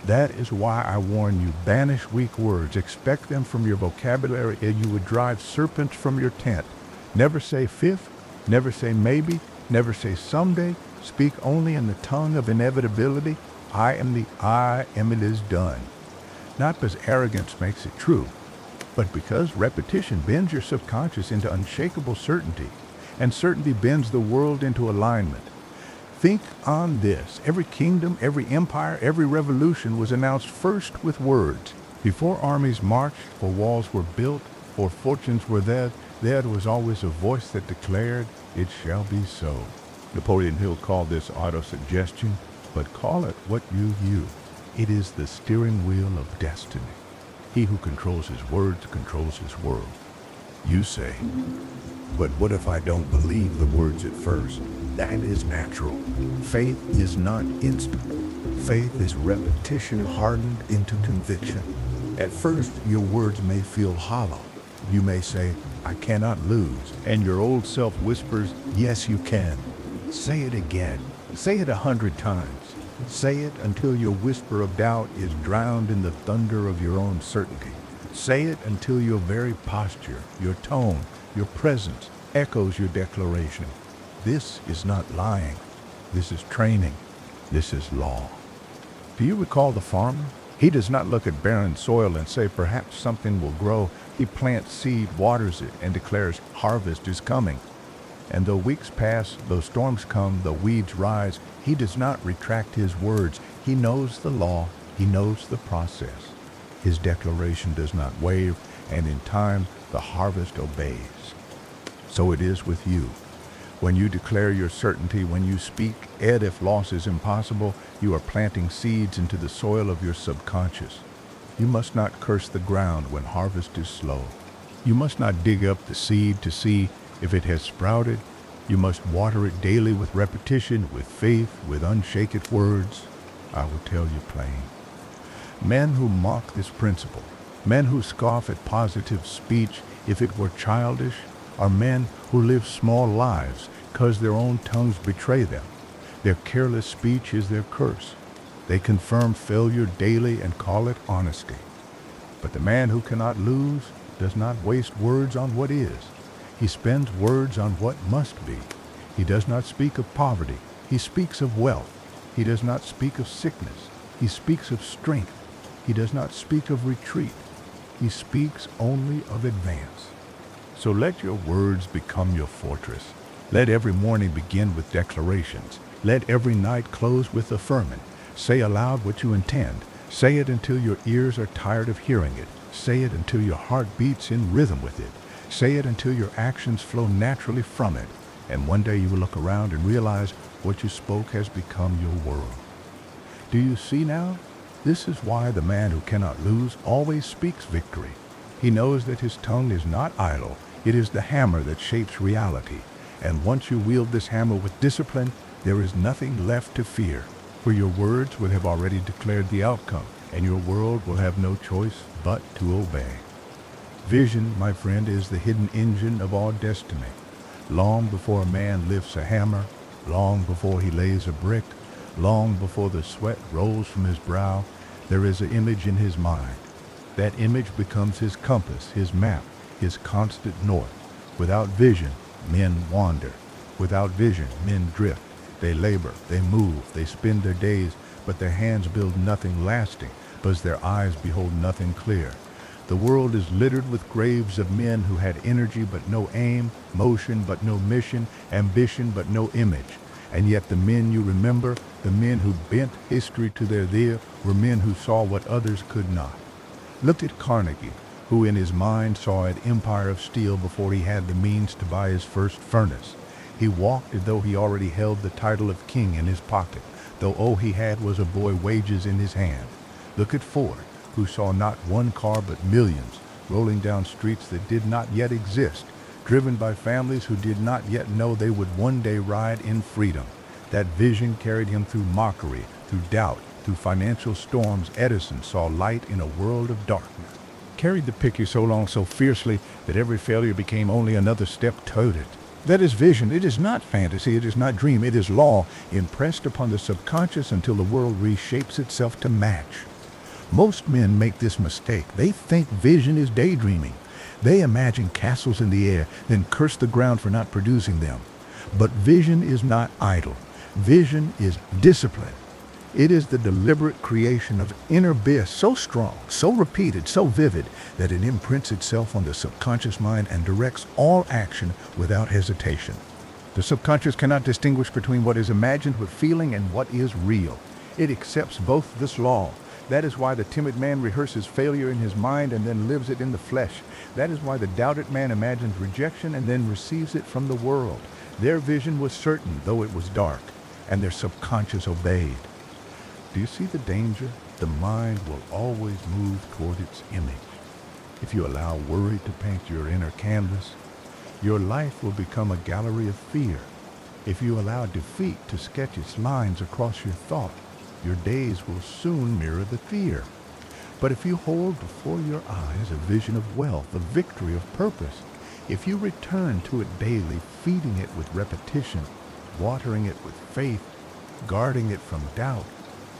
That is why I warn you, banish weak words. Expect them from your vocabulary, and you would drive serpents from your tent. Never say "fifth." Never say "maybe," never say "someday." Speak only in the tongue of inevitability. I am, it is done. Not because arrogance makes it true, but because repetition bends your subconscious into unshakable certainty, and certainty bends the world into alignment. Think on this. Every kingdom, every empire, every revolution was announced first with words. Before armies marched, or walls were built, or fortunes were there was always a voice that declared, "It shall be so." Napoleon Hill called this autosuggestion, but call it what you. It is the steering wheel of destiny. He who controls his words controls his world. You say, but what if I don't believe the words at first? That is natural. Faith is not instant. Faith is repetition hardened into conviction. At first, your words may feel hollow. You may say, "I cannot lose," and your old self whispers, "Yes, you can." Say it again. Say it 100 times. Say it until your whisper of doubt is drowned in the thunder of your own certainty. Say it until your very posture, your tone, your presence echoes your declaration. This is not lying. This is training. This is law. Do you recall the farmer? He does not look at barren soil and say, "Perhaps something will grow." He plants seed, waters it, and declares, "Harvest is coming." And though weeks pass, though storms come, though weeds rise, he does not retract his words. He knows the law. He knows the process. His declaration does not waver, and in time, the harvest obeys. So it is with you. When you declare your certainty, when you speak, if loss is impossible, you are planting seeds into the soil of your subconscious. You must not curse the ground when harvest is slow. You must not dig up the seed to see if it has sprouted. You must water it daily with repetition, with faith, with unshaken words. I will tell you plain. Men who mock this principle, men who scoff at positive speech if it were childish, are men who live small lives because their own tongues betray them. Their careless speech is their curse. They confirm failure daily and call it honesty. But the man who cannot lose does not waste words on what is. He spends words on what must be. He does not speak of poverty. He speaks of wealth. He does not speak of sickness. He speaks of strength. He does not speak of retreat. He speaks only of advance. So let your words become your fortress. Let every morning begin with declarations. Let every night close with affirming. Say aloud what you intend. Say it until your ears are tired of hearing it. Say it until your heart beats in rhythm with it. Say it until your actions flow naturally from it. And one day you will look around and realize what you spoke has become your world. Do you see now? This is why the man who cannot lose always speaks victory. He knows that his tongue is not idle. It is the hammer that shapes reality. And once you wield this hammer with discipline, there is nothing left to fear, for your words will have already declared the outcome, and your world will have no choice but to obey. Vision, my friend, is the hidden engine of all destiny. Long before a man lifts a hammer, long before he lays a brick, long before the sweat rolls from his brow, there is an image in his mind. That image becomes his compass, his map, his constant north. Without vision, men wander. Without vision, men drift. They labor, they move, they spend their days, but their hands build nothing lasting, because their eyes behold nothing clear. The world is littered with graves of men who had energy but no aim, motion but no mission, ambition but no image. And yet the men you remember, the men who bent history to their there, were men who saw what others could not. Look at Carnegie, who in his mind saw an empire of steel before he had the means to buy his first furnace. He walked as though he already held the title of king in his pocket, though all he had was a boy wages in his hand. Look at Ford, who saw not one car but millions rolling down streets that did not yet exist, driven by families who did not yet know they would one day ride in freedom. That vision carried him through mockery, through doubt, through financial storms. Edison saw light in a world of darkness. Carried the picture so long, so fiercely, that every failure became only another step toward it. That is vision. It is not fantasy. It is not dream. It is law, impressed upon the subconscious until the world reshapes itself to match. Most men make this mistake. They think vision is daydreaming. They imagine castles in the air, then curse the ground for not producing them. But vision is not idle. Vision is discipline. It is the deliberate creation of inner bliss so strong, so repeated, so vivid, that it imprints itself on the subconscious mind and directs all action without hesitation. The subconscious cannot distinguish between what is imagined with feeling and what is real. It accepts both this law. That is why the timid man rehearses failure in his mind and then lives it in the flesh. That is why the doubted man imagines rejection and then receives it from the world. Their vision was certain, though it was dark, and their subconscious obeyed. Do you see the danger? The mind will always move toward its image. If you allow worry to paint your inner canvas, your life will become a gallery of fear. If you allow defeat to sketch its lines across your thought, your days will soon mirror the fear. But if you hold before your eyes a vision of wealth, of victory, of purpose, if you return to it daily, feeding it with repetition, watering it with faith, guarding it from doubt,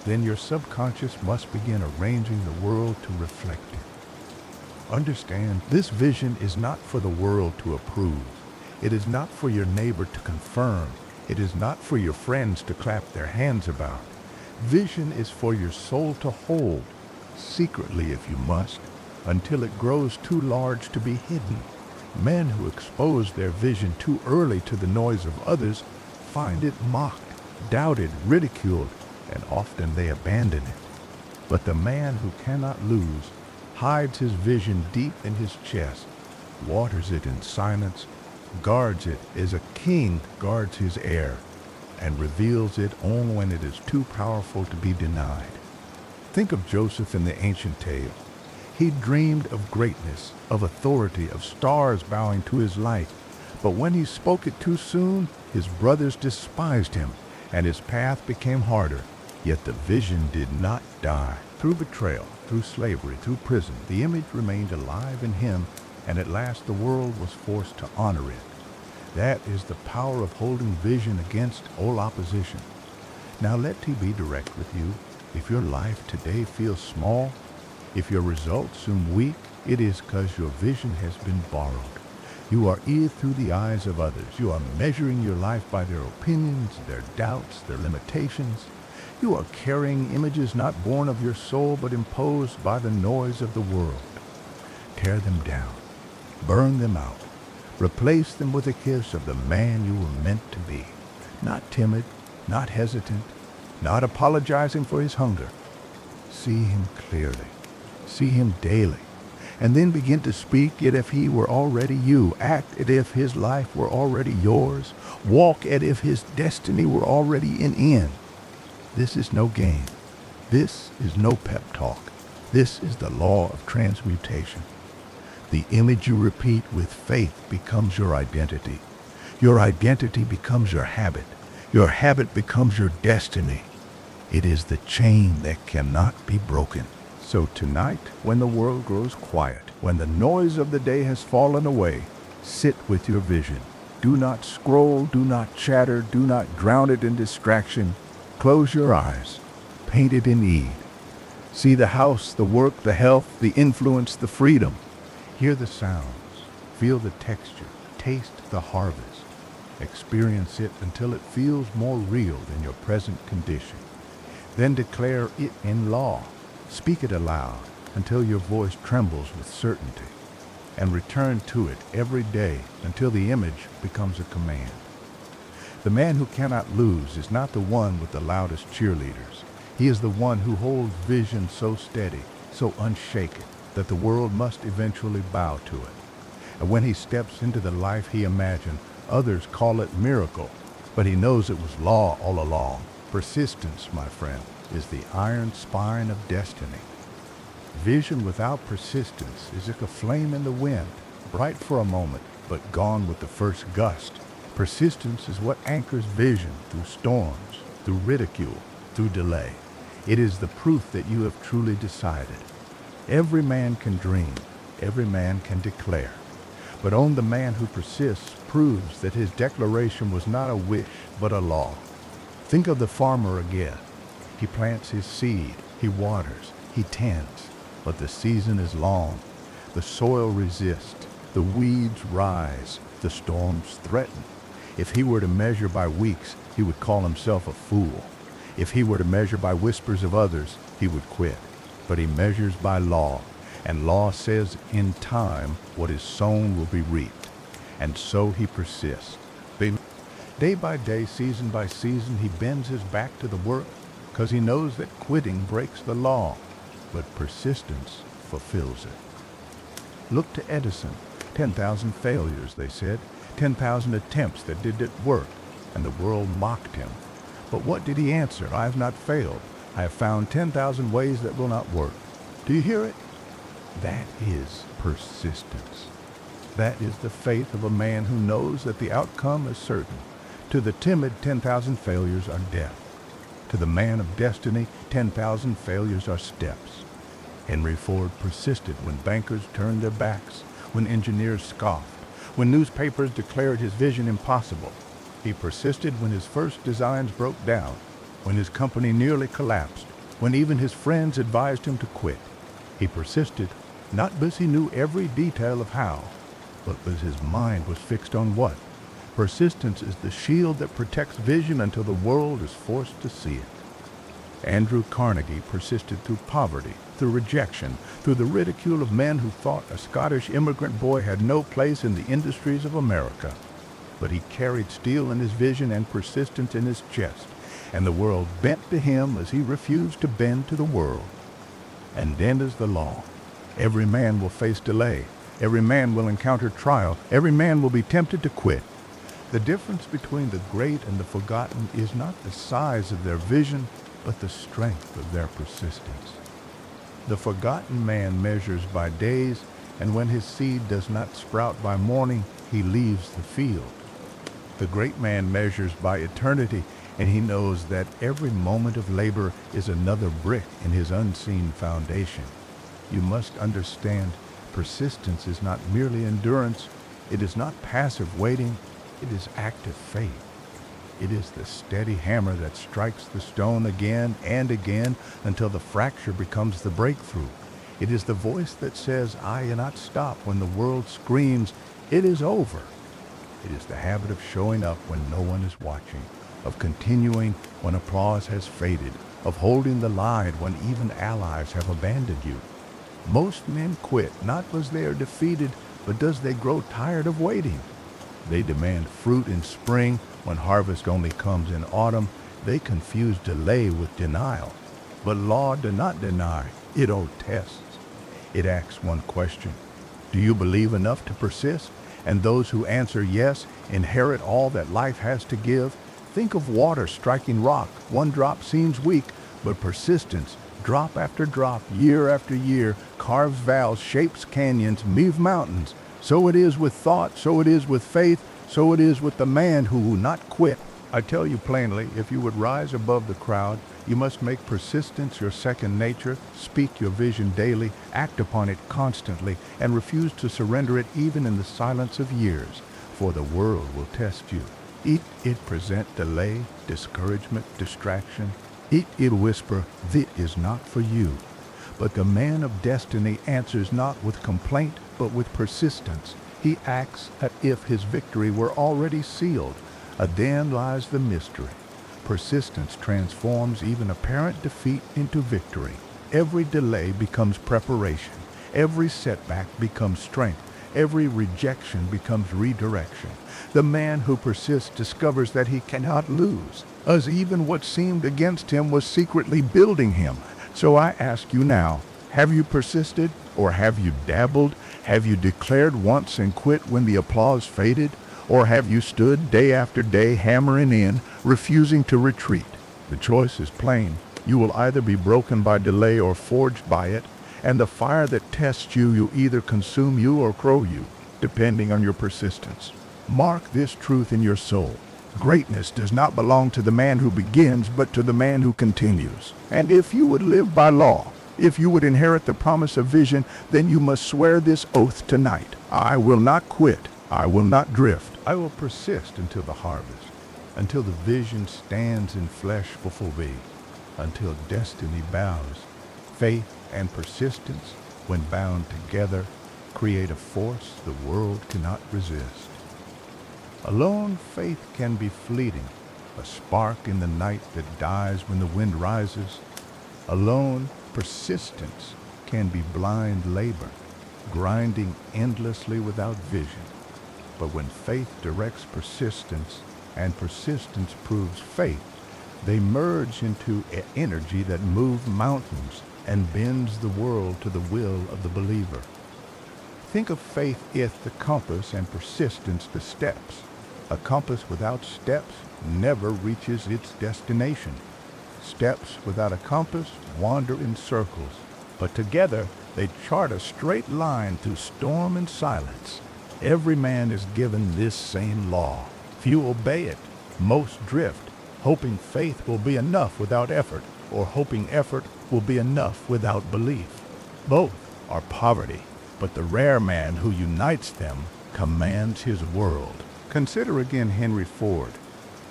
then your subconscious must begin arranging the world to reflect it. Understand, this vision is not for the world to approve. It is not for your neighbor to confirm. It is not for your friends to clap their hands about. Vision is for your soul to hold, secretly if you must, until it grows too large to be hidden. Men who expose their vision too early to the noise of others find it mocked, doubted, ridiculed, and often they abandon it. But the man who cannot lose hides his vision deep in his chest, waters it in silence, guards it as a king guards his heir, and reveals it only when it is too powerful to be denied. Think of Joseph in the ancient tale. He dreamed of greatness, of authority, of stars bowing to his light. But when he spoke it too soon, his brothers despised him, and his path became harder. Yet the vision did not die. Through betrayal, through slavery, through prison, the image remained alive in him, and at last the world was forced to honor it. That is the power of holding vision against all opposition. Now let me be direct with you. If your life today feels small, if your results seem weak, it is because your vision has been borrowed. You are through the eyes of others. You are measuring your life by their opinions, their doubts, their limitations. You are carrying images not born of your soul, but imposed by the noise of the world. Tear them down. Burn them out. Replace them with a kiss of the man you were meant to be. Not timid, not hesitant, not apologizing for his hunger. See him clearly. See him daily. And then begin to speak as if he were already you. Act as if his life were already yours. Walk as if his destiny were already an end. This is no game. This is no pep talk. This is the law of transmutation. The image you repeat with faith becomes your identity. Your identity becomes your habit. Your habit becomes your destiny. It is the chain that cannot be broken. So tonight, when the world grows quiet, when the noise of the day has fallen away, sit with your vision. Do not scroll, do not chatter, do not drown it in distraction. Close your eyes. Paint it in Eve. See the house, the work, the health, the influence, the freedom. Hear the sounds. Feel the texture. Taste the harvest. Experience it until it feels more real than your present condition. Then declare it in law. Speak it aloud until your voice trembles with certainty. And return to it every day until the image becomes a command. The man who cannot lose is not the one with the loudest cheerleaders. He is the one who holds vision so steady, so unshaken, that the world must eventually bow to it. And when he steps into the life he imagined, others call it miracle, but he knows it was law all along. Persistence, my friend, is the iron spine of destiny. Vision without persistence is like a flame in the wind, bright for a moment, but gone with the first gust. Persistence is what anchors vision through storms, through ridicule, through delay. It is the proof that you have truly decided. Every man can dream, every man can declare. But only the man who persists proves that his declaration was not a wish, but a law. Think of the farmer again. He plants his seed, he waters, he tends, but the season is long. The soil resists, the weeds rise, the storms threaten. If he were to measure by weeks, he would call himself a fool. If he were to measure by whispers of others, he would quit. But he measures by law, and law says in time what is sown will be reaped. And so he persists. Day by day, season by season, he bends his back to the work because he knows that quitting breaks the law, but persistence fulfills it. Look to Edison. 10,000 failures, they said, 10,000 attempts that didn't work, and the world mocked him. But what did he answer? I have not failed. I have found 10,000 ways that will not work. Do you hear it? That is persistence. That is the faith of a man who knows that the outcome is certain. To the timid, 10,000 failures are death. To the man of destiny, 10,000 failures are steps. Henry Ford persisted when bankers turned their backs, when engineers scoffed, when newspapers declared his vision impossible. He persisted when his first designs broke down, when his company nearly collapsed, when even his friends advised him to quit. He persisted not because he knew every detail of how, but because his mind was fixed on what. Persistence is the shield that protects vision until the world is forced to see it. Andrew Carnegie persisted through poverty, through rejection, through the ridicule of men who thought a Scottish immigrant boy had no place in the industries of America. But he carried steel in his vision and persistence in his chest, and the world bent to him as he refused to bend to the world. And then is the law. Every man will face delay. Every man will encounter trial. Every man will be tempted to quit. The difference between the great and the forgotten is not the size of their vision, but the strength of their persistence. The forgotten man measures by days, and when his seed does not sprout by morning, he leaves the field. The great man measures by eternity, and he knows that every moment of labor is another brick in his unseen foundation. You must understand, persistence is not merely endurance. It is not passive waiting. It is active faith. It is the steady hammer that strikes the stone again and again until the fracture becomes the breakthrough. It is the voice that says, I cannot stop when the world screams, it is over. It is the habit of showing up when no one is watching, of continuing when applause has faded, of holding the line when even allies have abandoned you. Most men quit not because they are defeated, but because they grow tired of waiting. They demand fruit in spring when harvest only comes in autumn. They confuse delay with denial. But law does not deny, it tests. It asks one question: do you believe enough to persist? And those who answer yes inherit all that life has to give. Think of water striking rock. One drop seems weak, but persistence, drop after drop, year after year, carves valleys, shapes canyons, moves mountains. So it is with thought, so it is with faith, so it is with the man who will not quit. I tell you plainly, if you would rise above the crowd, you must make persistence your second nature, speak your vision daily, act upon it constantly, and refuse to surrender it even in the silence of years, for the world will test you. It present delay, discouragement, distraction. It whisper, "This is not for you." But the man of destiny answers not with complaint, but with persistence. He acts as if his victory were already sealed. Then lies the mystery. Persistence transforms even apparent defeat into victory. Every delay becomes preparation. Every setback becomes strength. Every rejection becomes redirection. The man who persists discovers that he cannot lose, as even what seemed against him was secretly building him. So I ask you now, have you persisted, or have you dabbled? Have you declared once and quit when the applause faded? Or have you stood day after day hammering in, refusing to retreat? The choice is plain. You will either be broken by delay or forged by it, and the fire that tests you will either consume you or grow you, depending on your persistence. Mark this truth in your soul. Greatness does not belong to the man who begins, but to the man who continues. And if you would live by law, if you would inherit the promise of vision, then you must swear this oath tonight. I will not quit. I will not drift. I will persist until the harvest, until the vision stands in flesh before thee, until destiny bows. Faith and persistence, when bound together, create a force the world cannot resist. Alone, faith can be fleeting, a spark in the night that dies when the wind rises. Alone, persistence can be blind labor, grinding endlessly without vision. But when faith directs persistence and persistence proves faith, they merge into energy that moves mountains and bends the world to the will of the believer. Think of faith as the compass and persistence the steps. A compass without steps never reaches its destination. Steps without a compass wander in circles, but together they chart a straight line through storm and silence. Every man is given this same law. Few obey it, most drift, hoping faith will be enough without effort, or hoping effort will be enough without belief. Both are poverty, but the rare man who unites them commands his world. Consider again Henry Ford.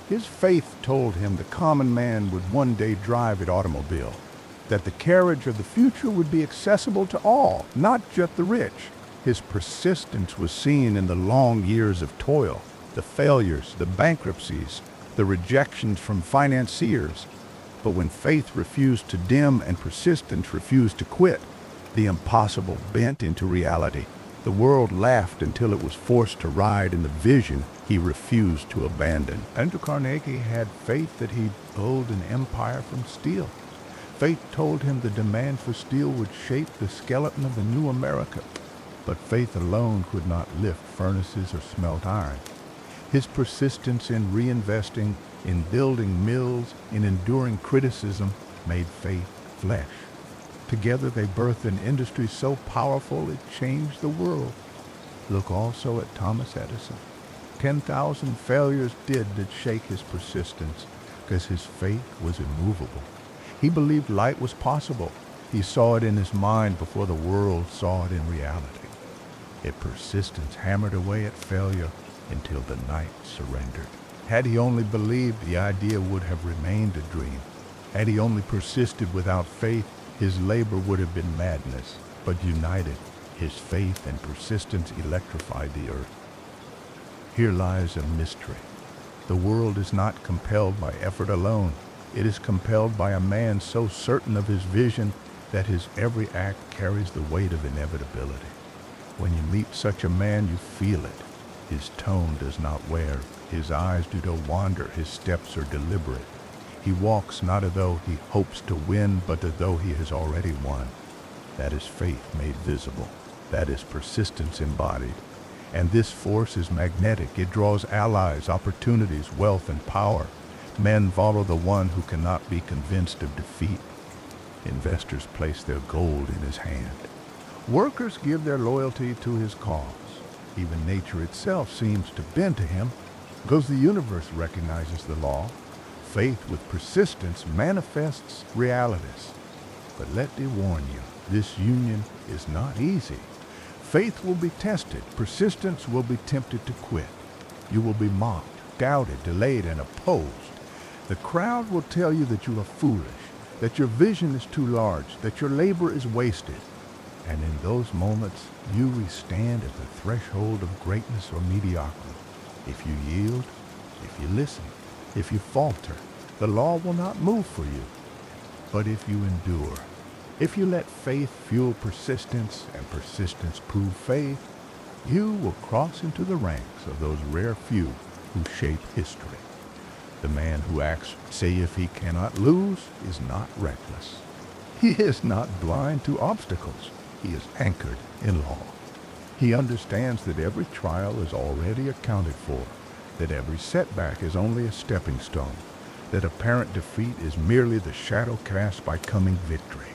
His faith told him the common man would one day drive an automobile, that the carriage of the future would be accessible to all, not just the rich. His persistence was seen in the long years of toil, the failures, the bankruptcies, the rejections from financiers. But when faith refused to dim and persistence refused to quit, the impossible bent into reality. The world laughed until it was forced to ride in the vision he refused to abandon. Andrew Carnegie had faith that he'd build an empire from steel. Faith told him the demand for steel would shape the skeleton of the new America. But faith alone could not lift furnaces or smelt iron. His persistence in reinvesting, in building mills, in enduring criticism, made faith flesh. Together they birthed an industry so powerful it changed the world. Look also at Thomas Edison. 10,000 failures did shake his persistence, because his faith was immovable. He believed light was possible. He saw it in his mind before the world saw it in reality. Yet persistence hammered away at failure until the night surrendered. Had he only believed, the idea would have remained a dream. Had he only persisted without faith, his labor would have been madness. But united, his faith and persistence electrified the earth. Here lies a mystery. The world is not compelled by effort alone. It is compelled by a man so certain of his vision that his every act carries the weight of inevitability. When you meet such a man, you feel it. His tone does not wear. His eyes do not wander. His steps are deliberate. He walks not as though he hopes to win, but as though he has already won. That is faith made visible. That is persistence embodied. And this force is magnetic. It draws allies, opportunities, wealth, and power. Men follow the one who cannot be convinced of defeat. Investors place their gold in his hand. Workers give their loyalty to his cause. Even nature itself seems to bend to him, because the universe recognizes the law. Faith with persistence manifests realities. But let me warn you, this union is not easy. Faith will be tested. Persistence will be tempted to quit. You will be mocked, doubted, delayed, and opposed. The crowd will tell you that you are foolish, that your vision is too large, that your labor is wasted. And in those moments, you stand at the threshold of greatness or mediocrity. If you yield, if you listen, if you falter, the law will not move for you. But if you endure, if you let faith fuel persistence and persistence prove faith, you will cross into the ranks of those rare few who shape history. The man who acts saith he cannot lose is not reckless. He is not blind to obstacles. He is anchored in law. He understands that every trial is already accounted for, that every setback is only a stepping stone, that apparent defeat is merely the shadow cast by coming victory.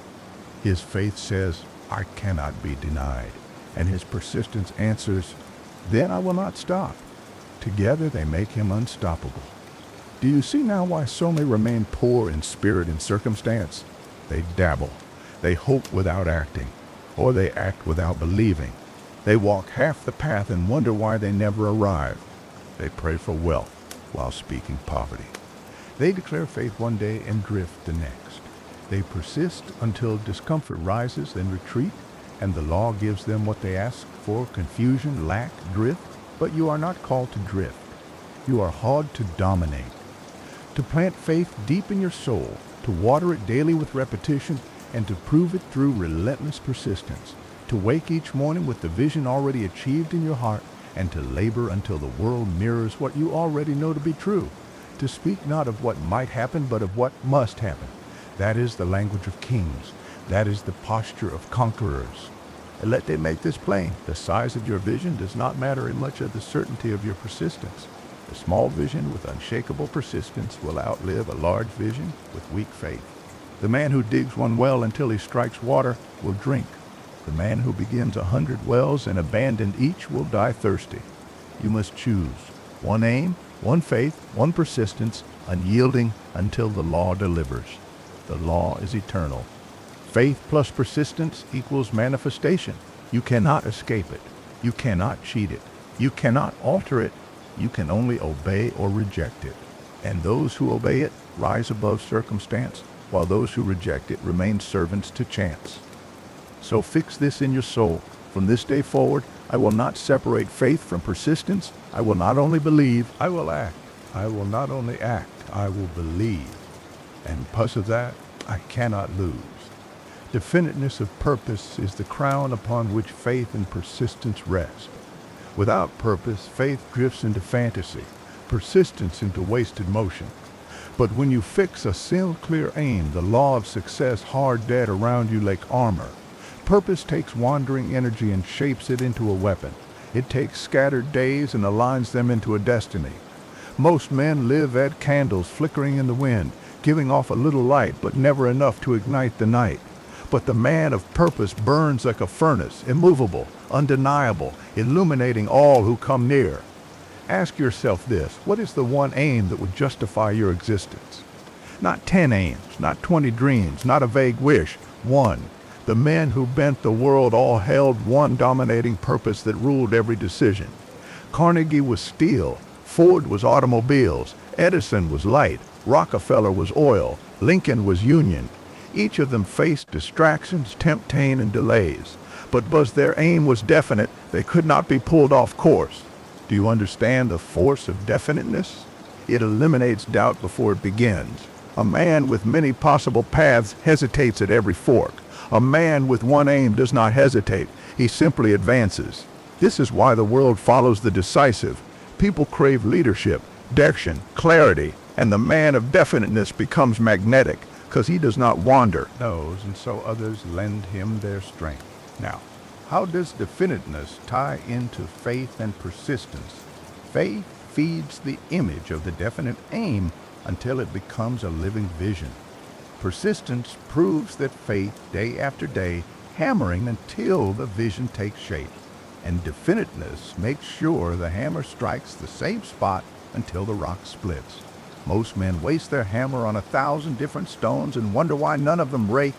His faith says, I cannot be denied, and his persistence answers, then I will not stop. Together they make him unstoppable. Do you see now why so many remain poor in spirit and circumstance? They dabble. They hope without acting, or they act without believing. They walk half the path and wonder why they never arrive. They pray for wealth while speaking poverty. They declare faith one day and drift the next. They persist until discomfort rises, then retreat, and the law gives them what they ask for: confusion, lack, drift. But you are not called to drift. You are called to dominate. to plant faith deep in your soul, to water it daily with repetition, and to prove it through relentless persistence, to wake each morning with the vision already achieved in your heart, and to labor until the world mirrors what you already know to be true, to speak not of what might happen, but of what must happen. That is the language of kings. That is the posture of conquerors. And let they make this plain. The size of your vision does not matter in much of the certainty of your persistence. A small vision with unshakable persistence will outlive a large vision with weak faith. The man who digs one well until he strikes water will drink. The man who begins 100 wells and abandons each will die thirsty. You must choose one aim, one faith, one persistence, unyielding until the law delivers. The law is eternal. Faith plus persistence equals manifestation. You cannot escape it. You cannot cheat it. You cannot alter it. You can only obey or reject it. And those who obey it rise above circumstance, while those who reject it remain servants to chance. So fix this in your soul. From this day forward, I will not separate faith from persistence. I will not only believe, I will act. I will not only act, I will believe. And because of that, I cannot lose. Definiteness of purpose is the crown upon which faith and persistence rest. Without purpose, faith drifts into fantasy, persistence into wasted motion. But when you fix a clear aim, the law of success hard dead around you like armor. Purpose takes wandering energy and shapes it into a weapon. It takes scattered days and aligns them into a destiny. Most men live at candles flickering in the wind, giving off a little light, but never enough to ignite the night. But the man of purpose burns like a furnace, immovable, undeniable, illuminating all who come near. Ask yourself this: what is the one aim that would justify your existence? Not 10 aims, not 20 dreams, not a vague wish. One. The men who bent the world all held one dominating purpose that ruled every decision. Carnegie was steel, Ford was automobiles, Edison was light, Rockefeller was oil, Lincoln was union. Each of them faced distractions, temptation, and delays. But because their aim was definite, they could not be pulled off course. Do you understand the force of definiteness? It eliminates doubt before it begins. A man with many possible paths hesitates at every fork. A man with one aim does not hesitate. He simply advances. This is why the world follows the decisive. People crave leadership, direction, clarity, and the man of definiteness becomes magnetic, because he does not wander. Knows, and so others lend him their strength. Now, how does definiteness tie into faith and persistence? Faith feeds the image of the definite aim until it becomes a living vision. Persistence proves that faith, day after day, hammering until the vision takes shape. And definiteness makes sure the hammer strikes the same spot until the rock splits. Most men waste their hammer on 1,000 different stones and wonder why none of them rake.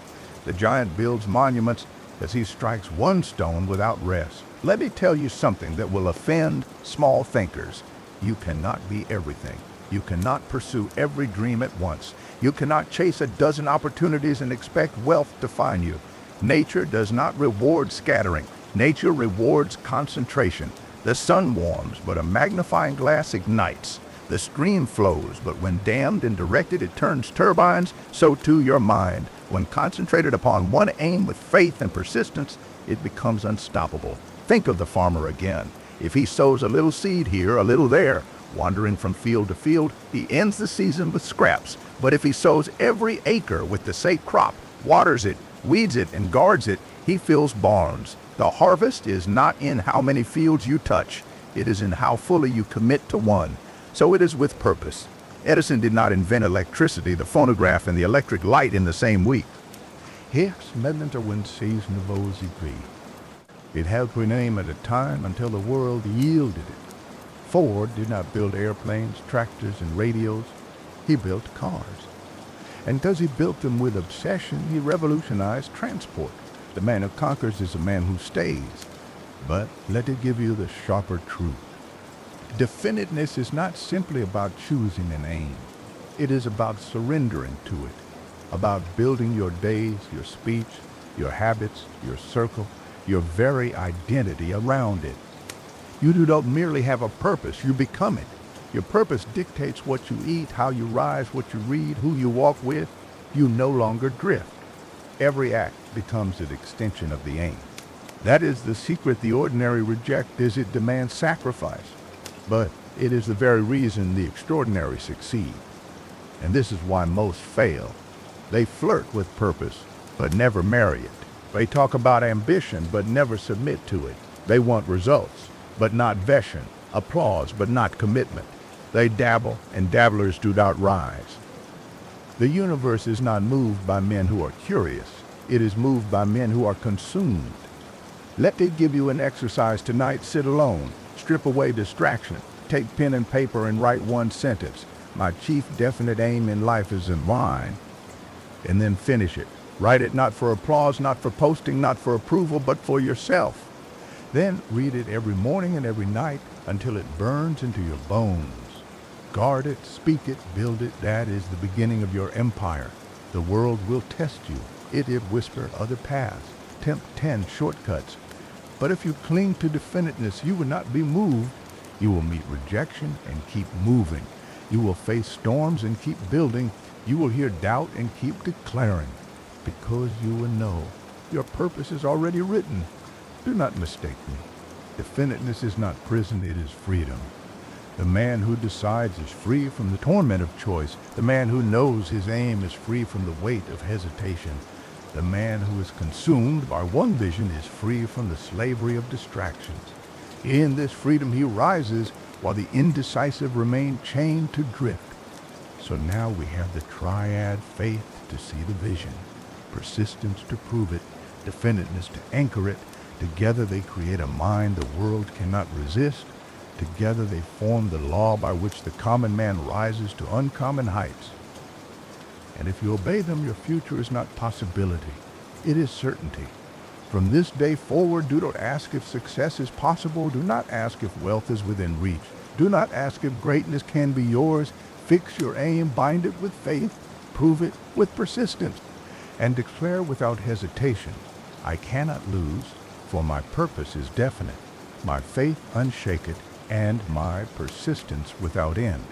The giant builds monuments as he strikes one stone without rest. Let me tell you something that will offend small thinkers. You cannot be everything. You cannot pursue every dream at once. You cannot chase a dozen opportunities and expect wealth to find you. Nature does not reward scattering. Nature rewards concentration. The sun warms, but a magnifying glass ignites. The stream flows, but when dammed and directed, it turns turbines. So too your mind. When concentrated upon one aim with faith and persistence, it becomes unstoppable. Think of the farmer again. If he sows a little seed here, a little there, wandering from field to field, he ends the season with scraps. But if he sows every acre with the same crop, waters it, weeds it, and guards it, he fills barns. The harvest is not in how many fields you touch. It is in how fully you commit to one. So it is with purpose. Edison did not invent electricity, the phonograph, and the electric light in the same week. Here's medlenter when season of Ozy be. It held one aim at a time until the world yielded it. Ford did not build airplanes, tractors, and radios. He built cars. And because he built them with obsession, he revolutionized transport. The man who conquers is a man who stays. But let it give you the sharper truth. Definiteness is not simply about choosing an aim. It is about surrendering to it, about building your days, your speech, your habits, your circle, your very identity around it. You do not merely have a purpose, you become it. Your purpose dictates what you eat, how you rise, what you read, who you walk with. You no longer drift. Every act becomes an extension of the aim. That is the secret the ordinary reject, is it demands sacrifice. But it is the very reason the extraordinary succeed. And this is why most fail. They flirt with purpose, but never marry it. They talk about ambition, but never submit to it. They want results, but not vision, applause, but not commitment. They dabble, and dabblers do not rise. The universe is not moved by men who are curious. It is moved by men who are consumed. Let it give you an exercise tonight. Sit alone. Strip away distraction. Take pen and paper and write one sentence. My chief definite aim in life is in line. And then finish it. Write it not for applause, not for posting, not for approval, but for yourself. Then read it every morning and every night until it burns into your bones. Guard it, speak it, build it. That is the beginning of your empire. The world will test you. It whisper other paths, tempt 10 shortcuts. But if you cling to definiteness, you will not be moved. You will meet rejection and keep moving. You will face storms and keep building. You will hear doubt and keep declaring. Because you will know your purpose is already written. Do not mistake me. Definiteness is not prison, it is freedom. The man who decides is free from the torment of choice. The man who knows his aim is free from the weight of hesitation. The man who is consumed by one vision is free from the slavery of distractions. In this freedom he rises, while the indecisive remain chained to drift. So now we have the triad: faith to see the vision, persistence to prove it, definiteness to anchor it. Together they create a mind the world cannot resist. Together they form the law by which the common man rises to uncommon heights. And if you obey them, your future is not possibility. It is certainty. From this day forward, do not ask if success is possible. Do not ask if wealth is within reach. Do not ask if greatness can be yours. Fix your aim, bind it with faith, prove it with persistence, and declare without hesitation, I cannot lose, for my purpose is definite, my faith unshaken, and my persistence without end.